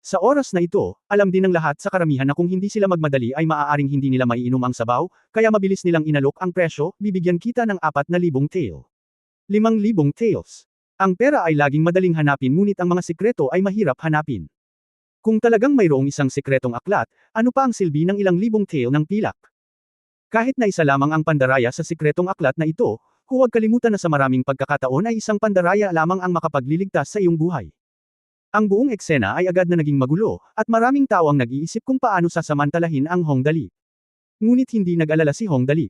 Sa oras na ito, alam din ng lahat sa karamihan na kung hindi sila magmadali ay maaaring hindi nila maiinom ang sabaw, kaya mabilis nilang inalok ang presyo, bibigyan kita ng 4,000 tael. 5,000 taels. Ang pera ay laging madaling hanapin ngunit ang mga sikreto ay mahirap hanapin. Kung talagang mayroong isang sikretong aklat, ano pa ang silbi ng ilang libong tael ng pilak? Kahit na isa lamang ang pandaraya sa sikretong aklat na ito, huwag kalimutan na sa maraming pagkakataon ay isang pandaraya lamang ang makapagliligtas sa iyong buhay. Ang buong eksena ay agad na naging magulo, at maraming tao ang nag-iisip kung paano sasamantalahin ang Hong Dali. Ngunit hindi nag-alala si Hong Dali.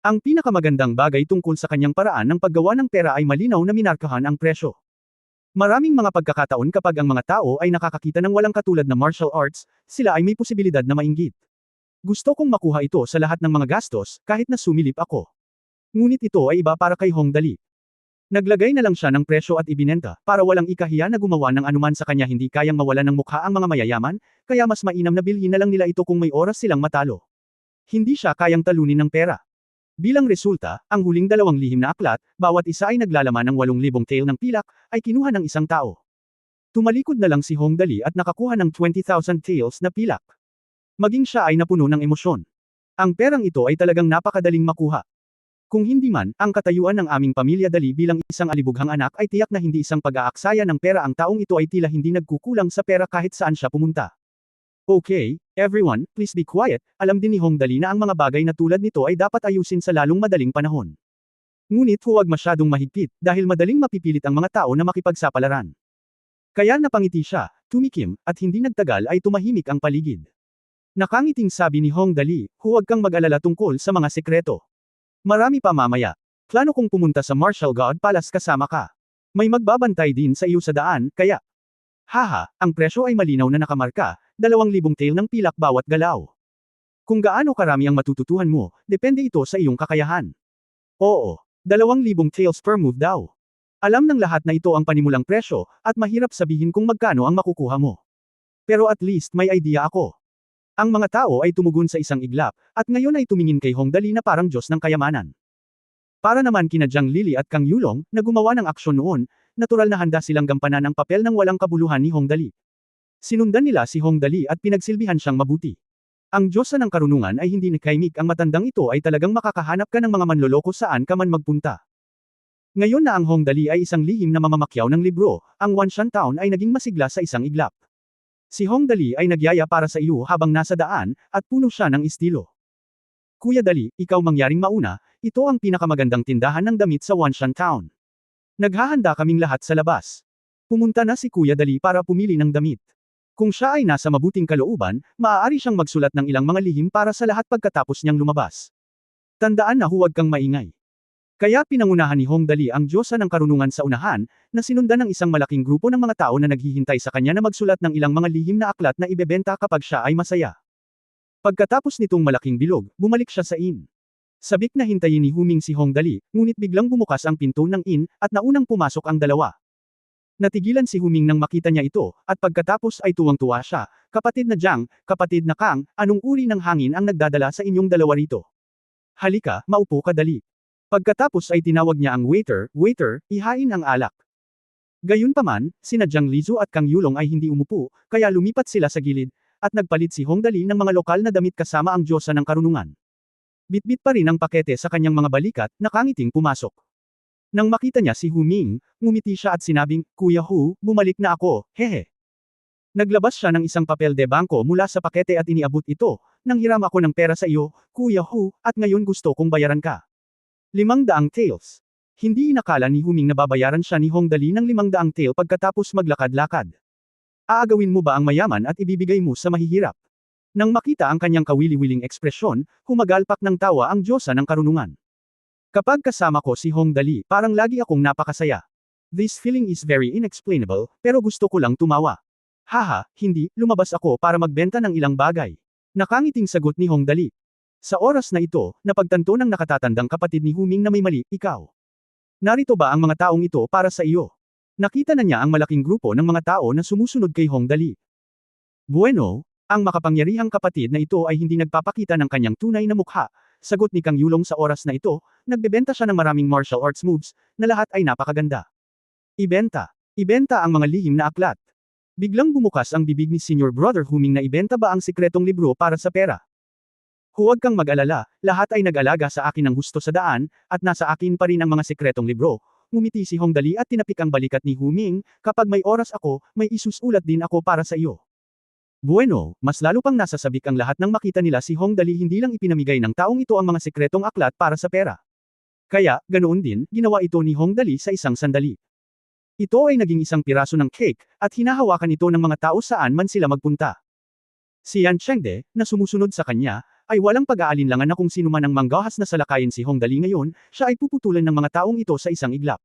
Ang pinakamagandang bagay tungkol sa kanyang paraan ng paggawa ng pera ay malinaw na minarkahan ang presyo. Maraming mga pagkakataon kapag ang mga tao ay nakakakita ng walang katulad na martial arts, sila ay may posibilidad na mainggit. Gusto kong makuha ito sa lahat ng mga gastos, kahit na sumilip ako. Ngunit ito ay iba para kay Hong Dali. Naglagay na lang siya ng presyo at ibinenta, para walang ikahiya na gumawa ng anuman sa kanya hindi kayang mawalan ng mukha ang mga mayayaman, kaya mas mainam na bilhin na lang nila ito kung may oras silang matalo. Hindi siya kayang talunin ng pera. Bilang resulta, ang huling 2 lihim na aklat, bawat isa ay naglalaman ng 8,000 tael ng pilak, ay kinuha ng isang tao. Tumalikod na lang si Hong Dali at nakakuha ng 20,000 taels na pilak. Maging siya ay napuno ng emosyon. Ang perang ito ay talagang napakadaling makuha. Kung hindi man, ang katayuan ng aming pamilya Dali bilang isang alibughang anak ay tiyak na hindi isang pag-aaksaya ng pera ang taong ito ay tila hindi nagkukulang sa pera kahit saan siya pumunta. Okay, everyone, please be quiet, alam din ni Hong Dali na ang mga bagay na tulad nito ay dapat ayusin sa lalong madaling panahon. Ngunit huwag masyadong mahigpit, dahil madaling mapipilit ang mga tao na makipagsapalaran. Kaya napangiti siya, tumikim, at hindi nagtagal ay tumahimik ang paligid. Nakangiting sabi ni Hong Dali, huwag kang mag-alala tungkol sa mga sekreto. Marami pa mamaya. Plano kong pumunta sa Martial God Palace kasama ka. May magbabantay din sa iyo sa daan, kaya... Haha, ang presyo ay malinaw na nakamarka, 2,000 tael ng pilak bawat galaw. Kung gaano karami ang matututuhan mo, depende ito sa iyong kakayahan. Oo, 2,000 taels per move daw. Alam ng lahat na ito ang panimulang presyo, at mahirap sabihin kung magkano ang makukuha mo. Pero at least may idea ako. Ang mga tao ay tumugon sa isang iglap, at ngayon ay tumingin kay Hong Dali na parang Diyos ng kayamanan. Para naman kina Jiang Lili at Kang Yulong, na gumawa ng aksyon noon, natural na handa silang gampanan ang papel ng walang kabuluhan ni Hong Dali. Sinundan nila si Hong Dali at pinagsilbihan siyang mabuti. Ang Diyosa ng karunungan ay hindi nakaimik ang matandang ito ay talagang makakahanap ka ng mga manloloko saan ka man magpunta. Ngayon na ang Hong Dali ay isang lihim na mamamakyaw ng libro, ang Wanshan Town ay naging masigla sa isang iglap. Si Hong Dali ay nagyaya para sa iyo habang nasa daan, at puno siya ng estilo. Kuya Dali, ikaw mangyaring mauna, ito ang pinakamagandang tindahan ng damit sa Wanshan Town. Naghahanda kaming lahat sa labas. Pumunta na si Kuya Dali para pumili ng damit. Kung siya ay nasa mabuting kalooban, maaari siyang magsulat ng ilang mga lihim para sa lahat pagkatapos niyang lumabas. Tandaan na huwag kang maingay. Kaya pinangunahan ni Hong Dali ang Diyosa ng karunungan sa unahan, na sinundan ng isang malaking grupo ng mga tao na naghihintay sa kanya na magsulat ng ilang mga lihim na aklat na ibebenta kapag siya ay masaya. Pagkatapos nitong malaking bilog, bumalik siya sa inn. Sabik na hintayin ni Huming si Hong Dali, ngunit biglang bumukas ang pinto ng inn, at naunang pumasok ang dalawa. Natigilan si Huming nang makita niya ito, at pagkatapos ay tuwang-tuwa siya, kapatid na Jiang, kapatid na Kang, anong uri ng hangin ang nagdadala sa inyong dalawa rito? Halika, maupo ka dali. Pagkatapos ay tinawag niya ang waiter, ihain ang alak. Gayunpaman, sina Jiang Lizu at Kang Yulong ay hindi umupo, kaya lumipat sila sa gilid. at nagpalit si Hongdali ng mga lokal na damit kasama ang Diyosa ng karunungan. Bitbit pa rin ang pakete sa kanyang mga balikat, nakangiting pumasok. Nang makita niya si Hu Ming, ngumiti siya at sinabing, "Kuya Hu, bumalik na ako, hehe." Naglabas siya ng isang papel de bangko mula sa pakete at iniabot ito, "Nanghiram ako ng pera sa iyo, Kuya Hu, at ngayon gusto kong bayaran ka. 500 taels." Hindi inakala ni Huming na babayaran siya ni Hongdali ng 500 tael pagkatapos maglakad-lakad. Aagawin mo ba ang mayaman at ibibigay mo sa mahihirap? Nang makita ang kanyang kawili-wiling ekspresyon, humagalpak ng tawa ang Diyosa ng karunungan. Kapag kasama ko si Hongdali, parang lagi akong napakasaya. This feeling is very inexplainable, pero gusto ko lang tumawa. Haha, hindi, lumabas ako para magbenta ng ilang bagay. Nakangiting sagot ni Hongdali. Sa oras na ito, napagtanto ng nakatatandang kapatid ni Huming na may mali, ikaw. Narito ba ang mga taong ito para sa iyo? Nakita na niya ang malaking grupo ng mga tao na sumusunod kay Hongdali. Bueno, ang makapangyarihang kapatid na ito ay hindi nagpapakita ng kanyang tunay na mukha, sagot ni Kang Yulong sa oras na ito, nagbebenta siya ng maraming martial arts moves, na lahat ay napakaganda. Ibenta ang mga lihim na aklat. Biglang bumukas ang bibig ni Senior Brother Huming na ibenta ba ang sikretong libro para sa pera. Huwag kang mag-alala, lahat ay nag-alaga sa akin ng husto sa daan, at nasa akin pa rin ang mga sikretong libro. Ngumiti si Hongdali at tinapik ang balikat ni Huming, kapag may oras ako, may isusulat din ako para sa iyo. Bueno, mas lalo pang nasasabik ang lahat nang makita nila si Hongdali hindi lang ipinamigay ng taong ito ang mga sikretong aklat para sa pera. Kaya, ganoon din, ginawa ito ni Hongdali sa isang sandali. Ito ay naging isang piraso ng cake, at hinahawakan ito ng mga tao saan man sila magpunta. Si Yan Chengde, na sumusunod sa kanya, ay walang pag-aalinlangan na kung sino man ang manggahas na salakayin si Hongdali ngayon, siya ay puputulan ng mga taong ito sa isang iglap.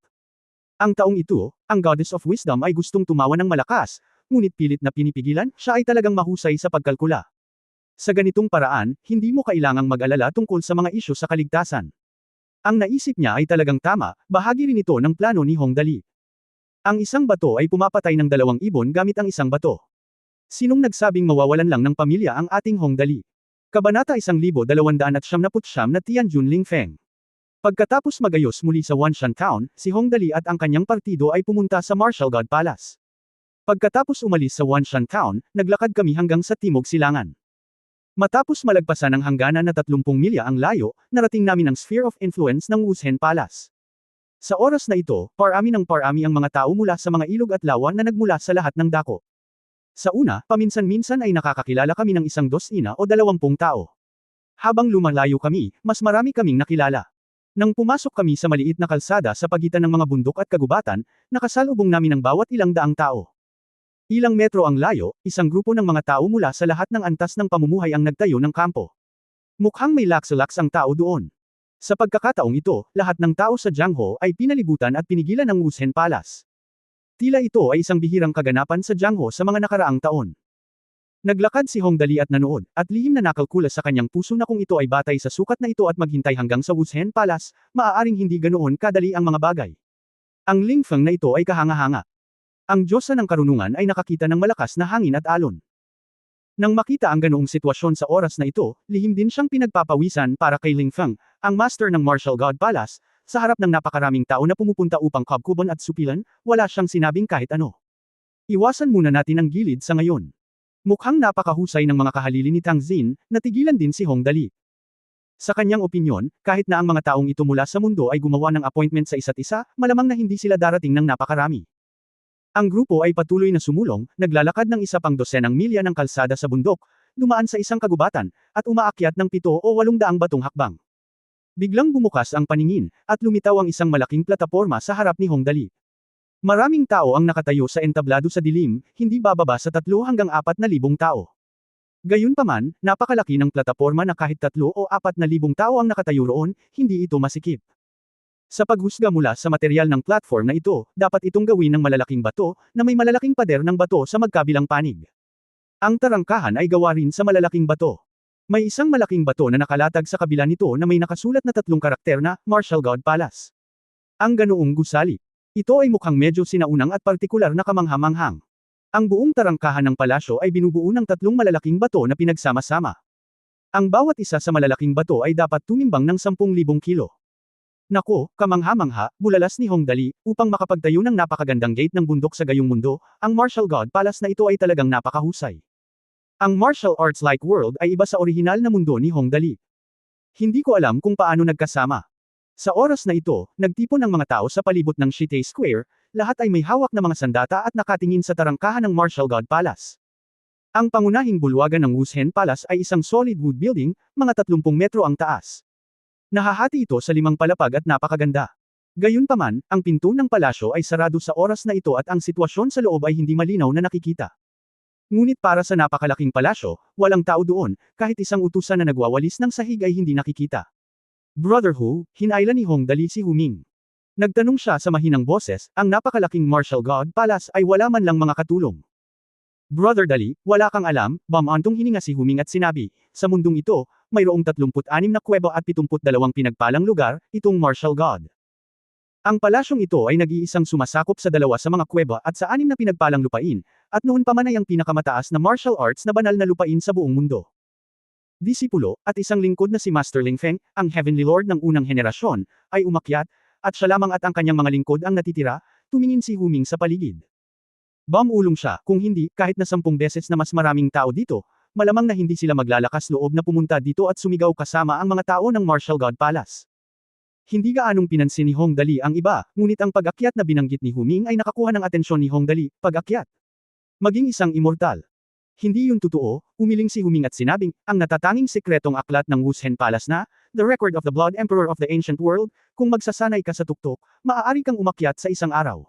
Ang taong ito, ang Goddess of Wisdom ay gustong tumawa ng malakas, ngunit pilit na pinipigilan, siya ay talagang mahusay sa pagkalkula. Sa ganitong paraan, hindi mo kailangang mag-alala tungkol sa mga isyu sa kaligtasan. Ang naisip niya ay talagang tama, bahagi rin ito ng plano ni Hongdali. Ang isang bato ay pumapatay ng 2 ibon gamit ang isang bato. Sinong nagsabing mawawalan lang ng pamilya ang ating Hongdali? Kabanata 1299 na Tianjun Lingfeng. Pagkatapos magayos muli sa Wanshan Town, si Hongdali at ang kanyang partido ay pumunta sa Martial God Palace. Pagkatapos umalis sa Wanshan Town, naglakad kami hanggang sa Timog Silangan. Matapos malagpasan ang hangganan na 30 milya ang layo, narating namin ang sphere of influence ng Wushen Palace. Sa oras na ito, parami ng parami ang mga tao mula sa mga ilog at lawa na nagmula sa lahat ng dako. Sa una, paminsan-minsan ay nakakakilala kami ng 1 dosina o 20 tao. Habang lumalayo kami, mas marami kaming nakilala. Nang pumasok kami sa maliit na kalsada sa pagitan ng mga bundok at kagubatan, nakasalubong namin ang bawat ilang daang tao. Ilang metro ang layo, isang grupo ng mga tao mula sa lahat ng antas ng pamumuhay ang nagtayo ng kampo. Mukhang may laks-laks ang tao doon. Sa pagkakataong ito, lahat ng tao sa Jiangho ay pinalibutan at pinigilan ng Wushen Palace. Tila ito ay isang bihirang kaganapan sa Jiangho sa mga nakaraang taon. Naglakad si Hongdali at nanood, at lihim na nakalkula sa kanyang puso na kung ito ay batay sa sukat na ito at maghintay hanggang sa Wushen Palace, maaaring hindi ganoon kadali ang mga bagay. Ang Lingfeng na ito ay kahanga-hanga. Ang Diyosa ng karunungan ay nakakita ng malakas na hangin at alon. Nang makita ang ganoong sitwasyon sa oras na ito, lihim din siyang pinagpapawisan para kay Lingfeng, ang master ng Martial God Palace. Sa harap ng napakaraming tao na pumupunta upang kabkuban at supilan, wala siyang sinabing kahit ano. Iwasan muna natin ang gilid sa ngayon. Mukhang napakahusay ng mga kahalili ni Tang Xin, natigilan din si Hongdali. Sa kanyang opinyon, kahit na ang mga taong ito mula sa mundo ay gumawa ng appointment sa isa't isa, malamang na hindi sila darating ng napakarami. Ang grupo ay patuloy na sumulong, naglalakad ng 1 pang dosenang milya ng kalsada sa bundok, dumaan sa isang kagubatan, at umaakyat ng 7 o 800 batong hakbang. Biglang bumukas ang paningin, at lumitaw ang isang malaking plataporma sa harap ni Hongdali. Maraming tao ang nakatayo sa entablado sa dilim, hindi bababa sa 3 hanggang 4,000 tao. Gayunpaman, napakalaki ng plataporma na kahit 3 o 4,000 tao ang nakatayo roon, hindi ito masikip. Sa paghusga mula sa material ng platform na ito, dapat itong gawin ng malalaking bato, na may malalaking pader ng bato sa magkabilang panig. Ang tarangkahan ay gawa rin sa malalaking bato. May isang malaking bato na nakalatag sa kabila nito na may nakasulat na 3 karakter na, Martial God Palace. Ang ganoong gusali. Ito ay mukhang medyo sinaunang at partikular na kamanghamanghang. Ang buong tarangkahan ng palasyo ay binubuo ng 3 malalaking bato na pinagsama-sama. Ang bawat isa sa malalaking bato ay dapat tumimbang ng 10,000 kilo. Nako, kamangha-mangha, bulalas ni Hongdali, upang makapagtayo ng napakagandang gate ng bundok sa gayong mundo, ang Martial God Palace na ito ay talagang napakahusay. Ang martial arts-like world ay iba sa orihinal na mundo ni Hong Dali. Hindi ko alam kung paano nagkasama. Sa oras na ito, nagtipon ang mga tao sa palibot ng Shite Square, lahat ay may hawak na mga sandata at nakatingin sa tarangkahan ng Martial God Palace. Ang pangunahing bulwagan ng Wushen Palace ay isang solid wood building, mga 30 metro ang taas. Nahahati ito sa 5 palapag at napakaganda. Gayunpaman, ang pinto ng palasyo ay sarado sa oras na ito at ang sitwasyon sa loob ay hindi malinaw na nakikita. Ngunit para sa napakalaking palasyo, walang tao doon, kahit isang utusan na nagwawalis ng sahig ay hindi nakikita. Brother Hu, hinailan ni Hong Dali si Huming. Nagtanong siya sa mahinang boses, ang napakalaking Martial God Palace ay wala man lang mga katulong. Brother Dali, wala kang alam, bamantong hininga si Huming at sinabi, sa mundong ito, mayroong 36 na kuweba at 72 pinagpalang lugar, itong Martial God. Ang palasyong ito ay nag-iisang sumasakop sa 2 sa mga kuweba at sa 6 na pinagpalang lupain, at noon pa man ay ang pinakamataas na martial arts na banal na lupain sa buong mundo. Disipulo, at isang lingkod na si Master Ling Feng, ang Heavenly Lord ng unang henerasyon, ay umakyat, at siya lamang at ang kanyang mga lingkod ang natitira, tumingin si Huming sa paligid. Bamulong siya, kung hindi, kahit na 10 beses na mas maraming tao dito, malamang na hindi sila maglalakas loob na pumunta dito at sumigaw kasama ang mga tao ng Martial God Palace. Hindi gaanong pinansin ni Hong Dali ang iba, ngunit ang pag-akyat na binanggit ni Huming ay nakakuha ng atensyon ni Hong Dali, pag-akyat. Maging isang immortal. Hindi yun totoo, umiling si Huming at sinabing, ang natatanging sekretong aklat ng Wushen Palace na, The Record of the Blood Emperor of the Ancient World, kung magsasanay ka sa tuktok, maaari kang umakyat sa isang araw.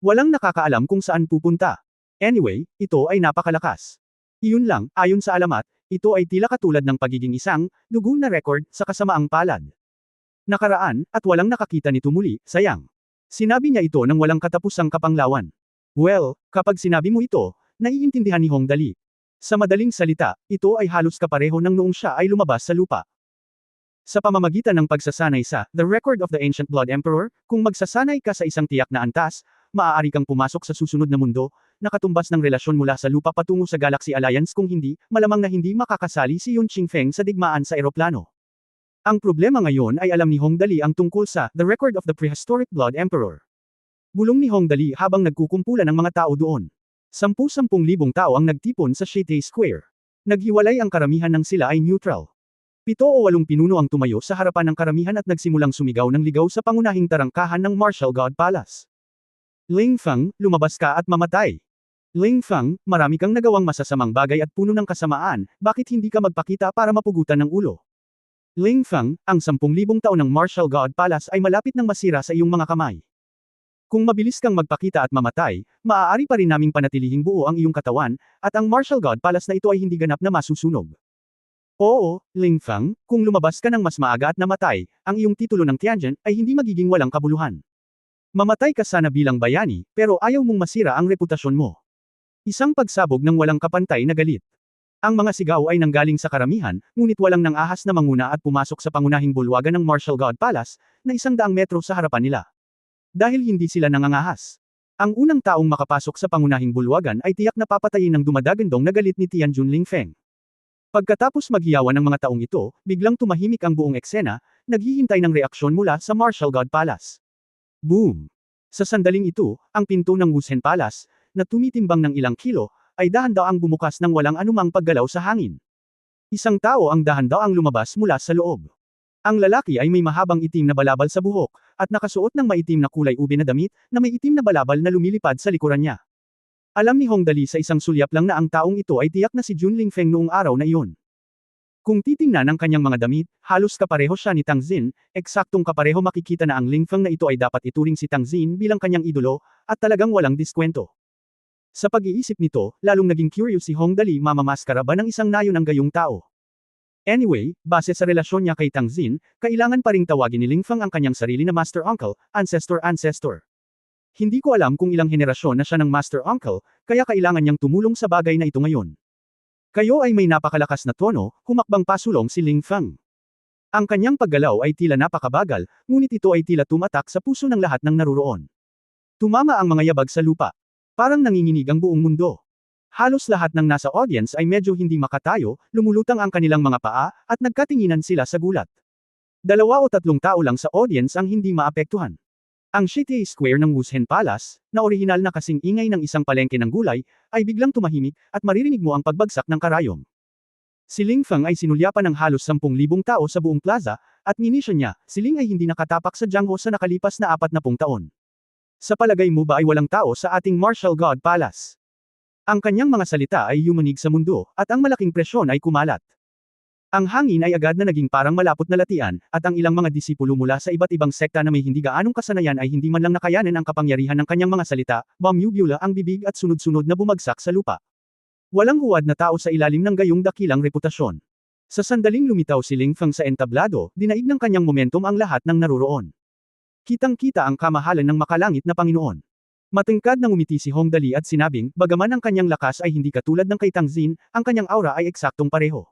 Walang nakakaalam kung saan pupunta. Anyway, ito ay napakalakas. Iyon lang, ayon sa alamat, ito ay tila katulad ng pagiging isang, dugo na record, sa kasamaang palad. Nakaraan, at walang nakakita nito muli, sayang. Sinabi niya ito nang walang katapusang kapanglawan. Well, kapag sinabi mo ito, naiintindihan ni Hong Dali. Sa madaling salita, ito ay halos kapareho ng noong siya ay lumabas sa lupa. Sa pamamagitan ng pagsasanay sa The Record of the Ancient Blood Emperor, kung magsasanay ka sa isang tiyak na antas, maaari kang pumasok sa susunod na mundo, nakatumbas ng relasyon mula sa lupa patungo sa Galaxy Alliance kung hindi, malamang na hindi makakasali si Yun Qingfeng sa digmaan sa eroplano. Ang problema ngayon ay alam ni Hong Dali ang tungkol sa The Record of the Prehistoric Blood Emperor. Bulong ni Hong Dali habang nagkukumpulan ng mga tao doon. 10,000 tao ang nagtipon sa Shite Square. Naghiwalay ang karamihan ng sila ay neutral. 7 o 8 pinuno ang tumayo sa harapan ng karamihan at nagsimulang sumigaw ng ligaw sa pangunahing tarangkahan ng Martial God Palace. Ling Feng, lumabas ka at mamatay. Ling Feng, marami kang nagawang masasamang bagay at puno ng kasamaan, bakit hindi ka magpakita para mapugutan ng ulo? Ling Feng, ang 10,000 taon ng Martial God Palace ay malapit nang masira sa iyong mga kamay. Kung mabilis kang magpakita at mamatay, maaari pa rin naming panatilihing buo ang iyong katawan, at ang Martial God Palace na ito ay hindi ganap na masusunog. Oo, Ling Feng, kung lumabas ka ng mas maaga at namatay, ang iyong titulo ng Tianjin ay hindi magiging walang kabuluhan. Mamatay ka sana bilang bayani, pero ayaw mong masira ang reputasyon mo. Isang pagsabog ng walang kapantay na galit. Ang mga sigaw ay nanggaling sa karamihan, ngunit walang nang ahas na manguna at pumasok sa pangunahing bulwagan ng Martial God Palace, na 100 metro sa harapan nila. Dahil hindi sila nangangahas. Ang unang taong makapasok sa pangunahing bulwagan ay tiyak na papatayin ng dumadagandong na galit ni Tianjun Lingfeng. Pagkatapos maghiyawan ng mga taong ito, biglang tumahimik ang buong eksena, naghihintay ng reaksyon mula sa Martial God Palace. Boom! Sa sandaling ito, ang pinto ng Wushen Palace, na tumitimbang ng ilang kilo, ay dahan-daang bumukas ng walang anumang paggalaw sa hangin. Isang tao ang dahan-daang lumabas mula sa loob. Ang lalaki ay may mahabang itim na balabal sa buhok, at nakasuot ng maitim na kulay ube na damit, na may itim na balabal na lumilipad sa likuran niya. Alam ni Hong Dali sa isang sulyap lang na ang taong ito ay tiyak na si Jun Lingfeng noong araw na iyon. Kung titingnan ang kanyang mga damit, halos kapareho siya ni Tang Xin, eksaktong kapareho makikita na ang Lingfeng na ito ay dapat ituring si Tang Xin bilang kanyang idolo, at talagang walang diskwento. Sa pag-iisip nito, lalong naging curious si Hong Dali mamamaskara ba ng isang nayon ang gayong tao. Anyway, base sa relasyon niya kay Tang Xin, kailangan pa ring tawagin ni Lingfeng ang kanyang sarili na Master Uncle, Ancestor. Hindi ko alam kung ilang henerasyon na siya ng Master Uncle, kaya kailangan niyang tumulong sa bagay na ito ngayon. Kayo ay may napakalakas na tono, humakbang pasulong si Lingfeng. Ang kanyang paggalaw ay tila napakabagal, ngunit ito ay tila tumatak sa puso ng lahat ng naruroon. Tumama ang mga yabag sa lupa. Parang nanginginig ang buong mundo. Halos lahat ng nasa audience ay medyo hindi makatayo, lumulutang ang kanilang mga paa, at nagkatinginan sila sa gulat. 2 o 3 tao lang sa audience ang hindi maapektuhan. Ang City Square ng Wushen Palace, na orihinal na kasing ingay ng isang palengke ng gulay, ay biglang tumahimik, at maririnig mo ang pagbagsak ng karayom. Si Ling Feng ay sinulyapan ng halos 10,000 tao sa buong plaza, at minisyon niya, si Ling ay hindi nakatapak sa Jiangho sa nakalipas na 40 taon. Sa palagay mo ba ay walang tao sa ating Martial God Palace? Ang kanyang mga salita ay yumanig sa mundo, at ang malaking presyon ay kumalat. Ang hangin ay agad na naging parang malapot na latian, at ang ilang mga disipulo mula sa iba't ibang sekta na may hindi gaanong kasanayan ay hindi man lang nakayanan ang kapangyarihan ng kanyang mga salita, bumubula ang bibig at sunod-sunod na bumagsak sa lupa. Walang huwad na tao sa ilalim ng gayong dakilang reputasyon. Sa sandaling lumitaw si Ling Feng sa entablado, dinaig ng kanyang momentum ang lahat ng naroroon. Kitang-kita ang kamahalan ng makalangit na Panginoon. Matingkad na ngumiti si Hong Dali at sinabing, bagaman ang kanyang lakas ay hindi katulad ng kay Tang Xin, ang kanyang aura ay eksaktong pareho.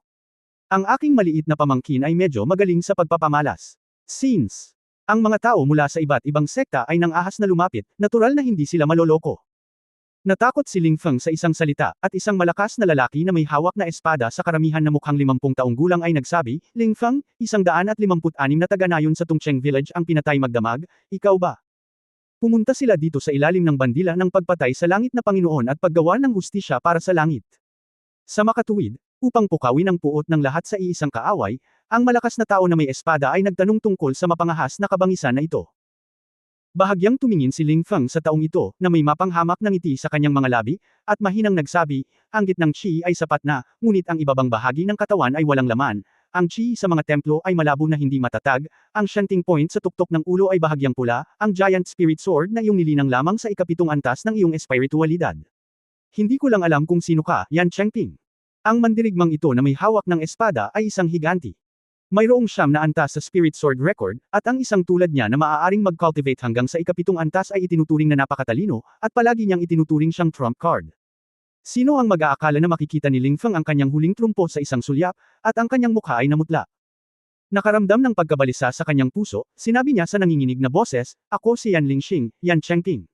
Ang aking maliit na pamangkin ay medyo magaling sa pagpapamalas. Since ang mga tao mula sa iba't ibang sekta ay nang ahas na lumapit, natural na hindi sila maloloko. Natakot si Ling Feng sa isang salita, at isang malakas na lalaki na may hawak na espada sa karamihan na mukhang 50 taong gulang ay nagsabi, Ling Feng, 156 na taga-nayon sa Tongcheng Village ang pinatay magdamag, ikaw ba? Pumunta sila dito sa ilalim ng bandila ng pagpatay sa langit na Panginoon at paggawa ng hustisya para sa langit. Sa makatuwid, upang pukawin ang puot ng lahat sa iisang kaaway, ang malakas na tao na may espada ay nagtanong tungkol sa mapangahas na kabangisan na ito. Bahagyang tumingin si Ling Feng sa taong ito, na may mapanghamak na ngiti sa kanyang mga labi, at mahinang nagsabi, ang gitnang chi ay sapat na, ngunit ang ibabang bahagi ng katawan ay walang laman. Ang chi sa mga templo ay malabo na hindi matatag, ang shanting point sa tuktok ng ulo ay bahagyang pula, ang giant spirit sword na iyong nilinang lamang sa ikapitong antas ng iyong espiritualidad. Hindi ko lang alam kung sino ka, Yan Chengping. Ang mandirigmang ito na may hawak ng espada ay isang higanti. Mayroong 9 na antas sa Spirit Sword record, at ang isang tulad niya na maaaring mag-cultivate hanggang sa ikapitong antas ay itinuturing na napakatalino, at palagi niyang itinuturing siyang trump card. Sino ang mag-aakala na makikita ni Ling Feng ang kanyang huling trumpo sa isang sulyap, at ang kanyang mukha ay namutla. Nakaramdam ng pagkabalisa sa kanyang puso, sinabi niya sa nanginginig na boses, ako si Yan Lingxing, Yan Chengping.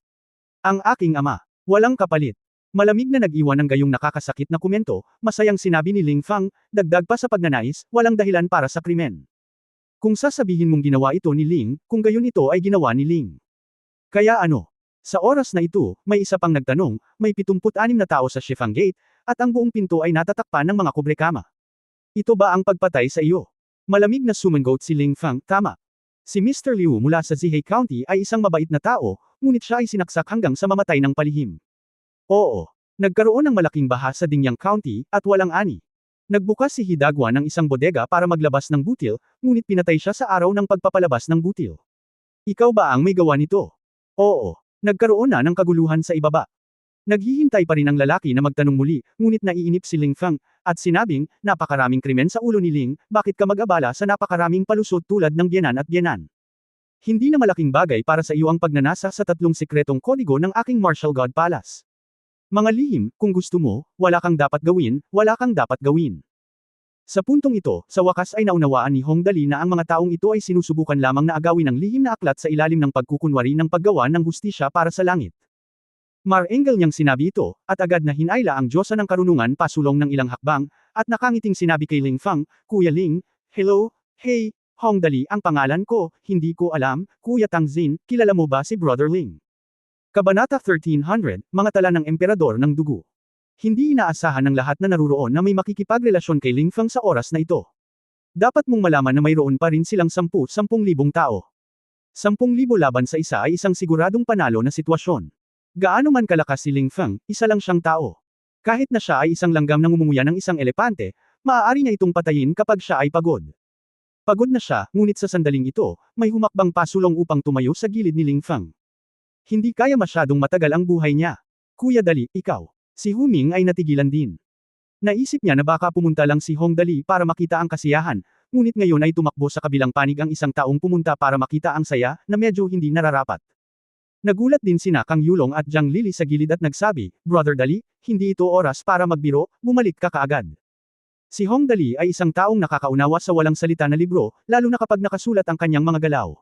Ang aking ama. Walang kapalit. Malamig na nag-iwan ng gayong nakakasakit na komento, masayang sinabi ni Ling Feng, dagdag pa sa pagnanais, walang dahilan para sa krimen. Kung sasabihin mong ginawa ito ni Ling, kung gayon ito ay ginawa ni Ling. Kaya ano? Sa oras na ito, may isa pang nagtanong, may 76 na tao sa Shifang Gate, at ang buong pinto ay natatakpan ng mga kubrekama. Ito ba ang pagpatay sa iyo? Malamig na sumangot si Ling Feng, tama. Si Mr. Liu mula sa Zihei County ay isang mabait na tao, ngunit siya ay sinaksak hanggang sa mamatay ng palihim. Oo. Nagkaroon ng malaking baha sa Dingyang County, at walang ani. Nagbukas si Hidagwa ng isang bodega para maglabas ng butil, ngunit pinatay siya sa araw ng pagpapalabas ng butil. Ikaw ba ang may gawa nito? Oo. Nagkaroon na ng kaguluhan sa ibaba. Naghihintay pa rin ang lalaki na magtanong muli, ngunit naiinip si Ling Feng, at sinabing, napakaraming krimen sa ulo ni Ling, bakit ka mag-abala sa napakaraming palusot tulad ng biyenan at biyenan? Hindi na malaking bagay para sa iyo ang pagnanasa sa 3 sikretong kodigo ng aking Martial God Palace. Mga lihim, kung gusto mo, wala kang dapat gawin, wala kang dapat gawin. Sa puntong ito, sa wakas ay naunawaan ni Hong Dali na ang mga taong ito ay sinusubukan lamang na agawin ng lihim na aklat sa ilalim ng pagkukunwari ng paggawa ng hustisya para sa langit. Marengel niyang sinabi ito, at agad na hinayla ang Diyosa ng karunungan pasulong ng ilang hakbang, at nakangiting sinabi kay Ling Feng, Kuya Ling, hello, hey, Hong Dali ang pangalan ko, hindi ko alam, Kuya Tang Xin, kilala mo ba si Brother Ling? Kabanata 1300, mga tala ng emperador ng dugo. Hindi inaasahan ng lahat na naruroon na may makikipagrelasyon kay Ling Feng sa oras na ito. Dapat mong malaman na mayroon pa rin silang 10,000 tao. 10,000 laban sa isa ay isang siguradong panalo na sitwasyon. Gaano man kalakas si Ling Feng, isa lang siyang tao. Kahit na siya ay isang langgam na ngumunguya ng isang elepante, maaari niya itong patayin kapag siya ay pagod. Pagod na siya, ngunit sa sandaling ito, may humakbang pasulong upang tumayo sa gilid ni Ling Feng. Hindi kaya masyadong matagal ang buhay niya. Kuya Dali, ikaw. Si Huming ay natigilan din. Naisip niya na baka pumunta lang si Hong Dali para makita ang kasiyahan, ngunit ngayon ay tumakbo sa kabilang panig ang isang taong pumunta para makita ang saya, na medyo hindi nararapat. Nagulat din sina Kang Yulong at Jiang Lili sa gilid at nagsabi, Brother Dali, hindi ito oras para magbiro, bumalik ka kaagad. Si Hong Dali ay isang taong nakakaunawa sa walang salita na libro, lalo na kapag nakasulat ang kanyang mga galaw.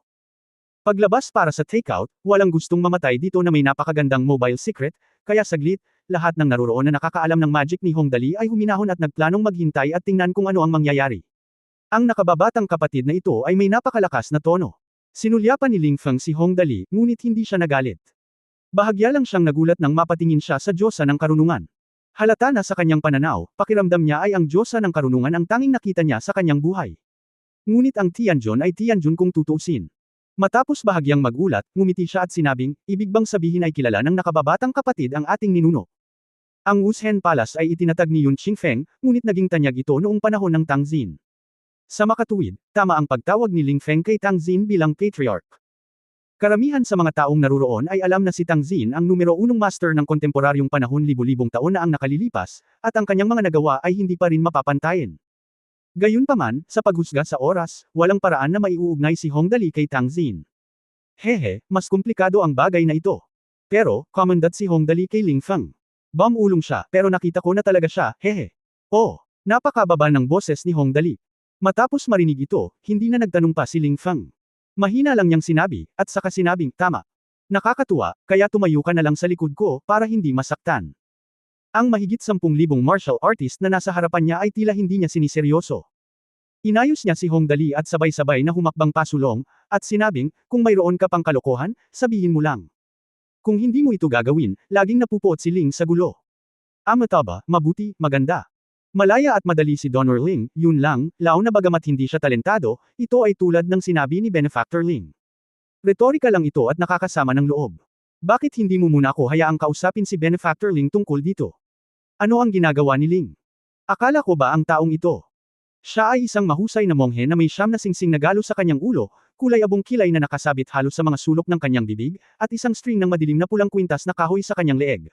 Paglabas para sa takeout, walang gustong mamatay dito na may napakagandang mobile secret, kaya saglit, lahat ng naroroon na nakakaalam ng magic ni Hong Dali ay huminahon at nagplanong maghintay at tingnan kung ano ang mangyayari. Ang nakababatang kapatid na ito ay may napakalakas na tono. Sinulyapan ni Ling Feng si Hong Dali, ngunit hindi siya nagalit. Bahagya lang siyang nagulat nang mapatingin siya sa Diyosa ng Karunungan. Halata na sa kanyang pananaw, pakiramdam niya ay ang Diyosa ng Karunungan ang tanging nakita niya sa kanyang buhay. Ngunit ang Tianjun ay Tianjun kung tutuusin. Matapos bahagyang magulat, ngumiti siya at sinabing, ibig bang sabihin ay kilala ng nakababatang kapatid ang ating ninuno. Ang Wushen Palace ay itinatag ni Yun Qingfeng, ngunit naging tanyag ito noong panahon ng Tang Xin. Sa makatuwid, tama ang pagtawag ni Ling Feng kay Tang Xin bilang patriarch. Karamihan sa mga taong naruroon ay alam na si Tang Xin ang numero unong master ng kontemporaryong panahon libu-libong taon na ang nakalilipas, at ang kanyang mga nagawa ay hindi pa rin mapapantayin. Gayunpaman, sa paghusga sa oras, walang paraan na maiuugnay si Hong Dali kay Tang Xin. Hehe, mas komplikado ang bagay na ito. Pero, komandat si Hong Dali kay Ling Feng. Ulong siya, pero nakita ko na talaga siya, hehe. Oh, napakababa ng boses ni Hong Dali. Matapos marinig ito, hindi na nagtanong pa si Ling Feng. Mahina lang niyang sinabi, at saka sinabing, tama. Nakakatuwa, kaya tumayo ka na lang sa likod ko, para hindi masaktan. Ang mahigit 10,000 martial artist na nasa harapan niya ay tila hindi niya siniseryoso. Inayos niya si Hong Dali at sabay-sabay na humakbang pasulong, at sinabing, kung mayroon ka pang kalokohan, sabihin mo lang. Kung hindi mo ito gagawin, laging napupuot si Ling sa gulo. Amataba, mabuti, maganda. Malaya at madali si Donor Ling, yun lang, lao na bagamat hindi siya talentado, ito ay tulad ng sinabi ni Benefactor Ling. Retorika lang ito at nakakasama ng loob. Bakit hindi mo muna ako hayaang kausapin si Benefactor Ling tungkol dito? Ano ang ginagawa ni Ling? Akala ko ba ang taong ito? Siya ay isang mahusay na monghe na may siyam na singsing na galo sa kanyang ulo, kulay abong kilay na nakasabit halos sa mga sulok ng kanyang bibig, at isang string ng madilim na pulang kwintas na kahoy sa kanyang leeg.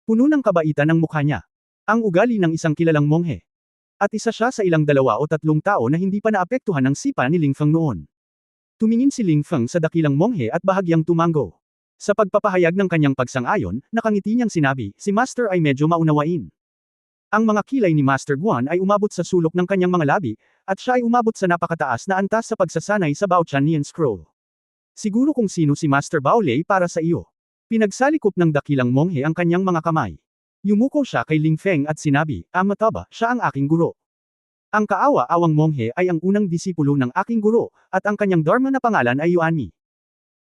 Puno ng kabaitan ang mukha niya. Ang ugali ng isang kilalang monghe. At isa siya sa ilang 2 o 3 tao na hindi pa naapektuhan ng sipa ni Ling Feng noon. Tumingin si Ling Feng sa dakilang monghe at bahagyang tumango. Sa pagpapahayag ng kanyang pagsang-ayon, nakangiti niyang sinabi, si Master ay medyo maunawain. Ang mga kilay ni Master Guan ay umabot sa sulok ng kanyang mga labi, at siya ay umabot sa napakataas na antas sa pagsasanay sa Baochan Nian Scroll. Siguro kung sino si Master Baolei para sa iyo. Pinagsalikop ng dakilang monghe ang kanyang mga kamay. Yumuko siya kay Ling Feng at sinabi, Amataba, siya ang aking guro. Ang kaawa-awang monghe ay ang unang disipulo ng aking guro, at ang kanyang dharma na pangalan ay Yuanmi.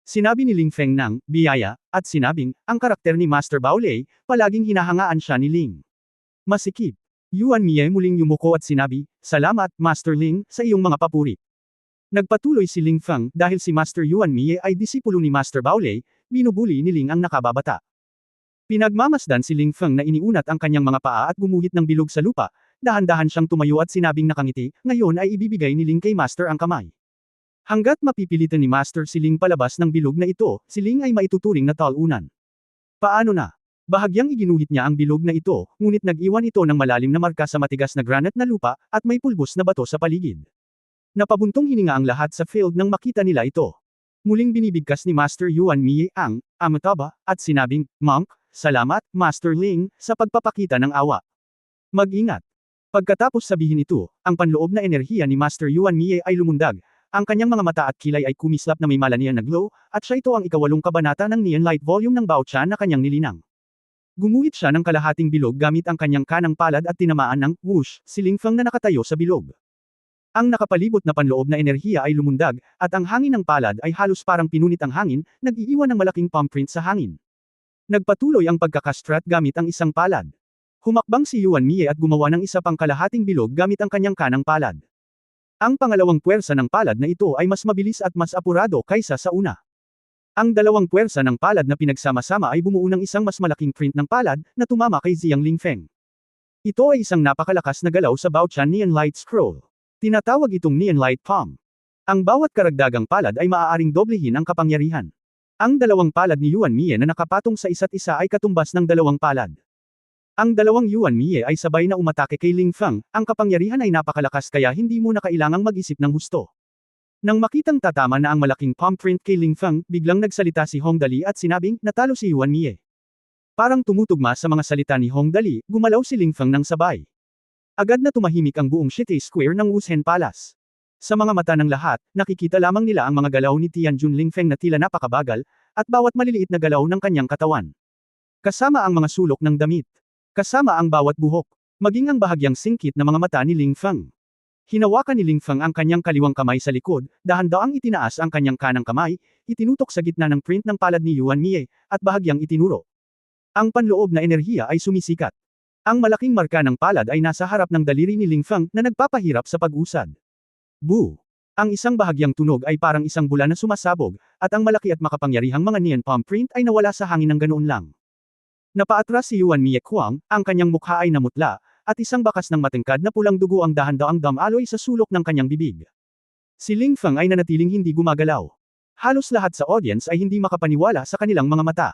Sinabi ni Ling Feng ng biyaya, at sinabing, ang karakter ni Master Baolei, palaging hinahangaan siya ni Ling. Masikip. Yuanmi ay muling yumuko at sinabi, salamat, Master Ling, sa iyong mga papuri. Nagpatuloy si Ling Feng dahil si Master Yuanmi ay disipulo ni Master Baolei, binubuli ni Ling ang nakababata. Pinagmamasdan si Ling Feng na iniunat ang kanyang mga paa at gumuhit ng bilog sa lupa, dahan-dahan siyang tumayo at sinabing nakangiti, ngayon ay ibibigay ni Ling kay Master ang kamay. Hanggat mapipilitan ni Master si Ling palabas ng bilog na ito, si Ling ay maituturing na talunan. Paano na? Bahagyang iginuhit niya ang bilog na ito, ngunit nag-iwan ito ng malalim na marka sa matigas na granite na lupa, at may pulbos na bato sa paligid. Napabuntong hininga ang lahat sa field nang makita nila ito. Muling binibigkas ni Master Yuanmi ang Amataba, at sinabing, Monk, salamat, Master Ling, sa pagpapakita ng awa. Mag-ingat. Pagkatapos sabihin ito, ang panloob na enerhiya ni Master Yuanmi ay lumundag, ang kanyang mga mata at kilay ay kumislap na may malanian na glow, at siya ito ang 8 kabanata ng Neon Light volume ng Baochan na kanyang nilinang. Gumuhit siya ng kalahating bilog gamit ang kanyang kanang palad at tinamaan ng whoosh, si Ling Feng na nakatayo sa bilog. Ang nakapalibot na panloob na enerhiya ay lumundag, at ang hangin ng palad ay halos parang pinunit ang hangin, nag-iiwan ng malaking palm print sa hangin. Nagpatuloy ang pagkakastrat gamit ang isang palad. Humakbang si Yuanmi at gumawa ng isa pang kalahating bilog gamit ang kanyang kanang palad. Ang pangalawang puwersa ng palad na ito ay mas mabilis at mas apurado kaysa sa una. Ang dalawang puwersa ng palad na pinagsama-sama ay bumuo ng isang mas malaking print ng palad na tumama kay Ziyang Lingfeng. Ito ay isang napakalakas na galaw sa Baochan Neon Light Scroll. Tinatawag itong Neon Light Palm. Ang bawat karagdagang palad ay maaaring doblehin ang kapangyarihan. Ang dalawang palad ni Yuanmi na nakapatong sa isa't isa ay katumbas ng dalawang palad. Ang dalawang Yuanmi ay sabay na umatake kay Ling Feng, ang kapangyarihan ay napakalakas kaya hindi mo na kailangang mag-isip ng husto. Nang makitang tatama na ang malaking palm print kay Ling Feng, biglang nagsalita si Hong Dali at sinabing, natalo si Yuanmi. Parang tumutugma sa mga salita ni Hong Dali, gumalaw si Ling Feng ng sabay. Agad na tumahimik ang buong City Square ng Wushen Palace. Sa mga mata ng lahat, nakikita lamang nila ang mga galaw ni Tianjun Lingfeng na tila napakabagal, at bawat maliliit na galaw ng kanyang katawan. Kasama ang mga sulok ng damit. Kasama ang bawat buhok. Maging ang bahagyang singkit na mga mata ni Ling Feng. Hinawakan ni Ling Feng ang kanyang kaliwang kamay sa likod, dahan-daang itinaas ang kanyang kanang kamay, itinutok sa gitna ng print ng palad ni Yuan Mie, at bahagyang itinuro. Ang panloob na enerhiya ay sumisikat. Ang malaking marka ng palad ay nasa harap ng daliri ni Ling Feng na nagpapahirap sa pag-usad. Bu! Ang isang bahagyang tunog ay parang isang bula na sumasabog, at ang malaki at makapangyarihang mga neon palm print ay nawala sa hangin ng ganoon lang. Napaatras si Yuan Mie Kuang, ang kanyang mukha ay namutla, at isang bakas ng matengkad na pulang dugo ang dahan-daang damaloy sa sulok ng kanyang bibig. Si Ling Feng ay nanatiling hindi gumagalaw. Halos lahat sa audience ay hindi makapaniwala sa kanilang mga mata.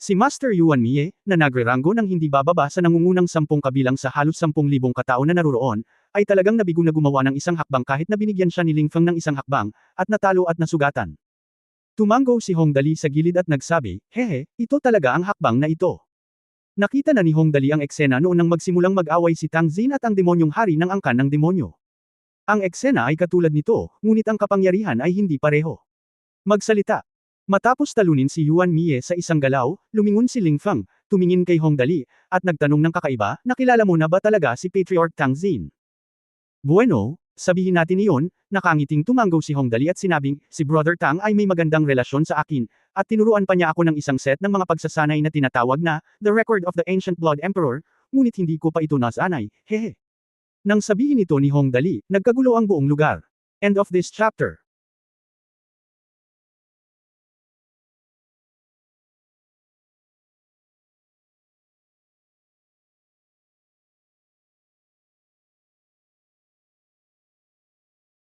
Si Master Yuan Mie, na nagreranggo ng hindi bababa sa nangungunang 10 kabilang sa halos 10,000 katao na naruroon, ay talagang nabigo na gumawa ng isang hakbang kahit na binigyan siya ni Ling Feng ng isang hakbang, at natalo at nasugatan. Tumango si Hong Dali sa gilid at nagsabi, "Hehe, ito talaga ang hakbang na ito." Nakita na ni Hong Dali ang eksena noon nang magsimulang mag-away si Tang Xin at ang demonyong hari ng angkan ng demonyo. Ang eksena ay katulad nito, ngunit ang kapangyarihan ay hindi pareho. Magsalita. Matapos talunin si Yuan Mie sa isang galaw, lumingon si Ling Feng, tumingin kay Hong Dali, at nagtanong ng kakaiba, nakilala mo na ba talaga si Patriarch Tang Xin? Bueno, sabihin natin iyon, nakangiting tumango si Hong Dali at sinabing, si Brother Tang ay may magandang relasyon sa akin, at tinuruan pa niya ako ng isang set ng mga pagsasanay na tinatawag na, The Record of the Ancient Blood Emperor, ngunit hindi ko pa ito nasanay, hehe. Nang sabihin ito ni Hong Dali, nagkagulo ang buong lugar. End of this chapter.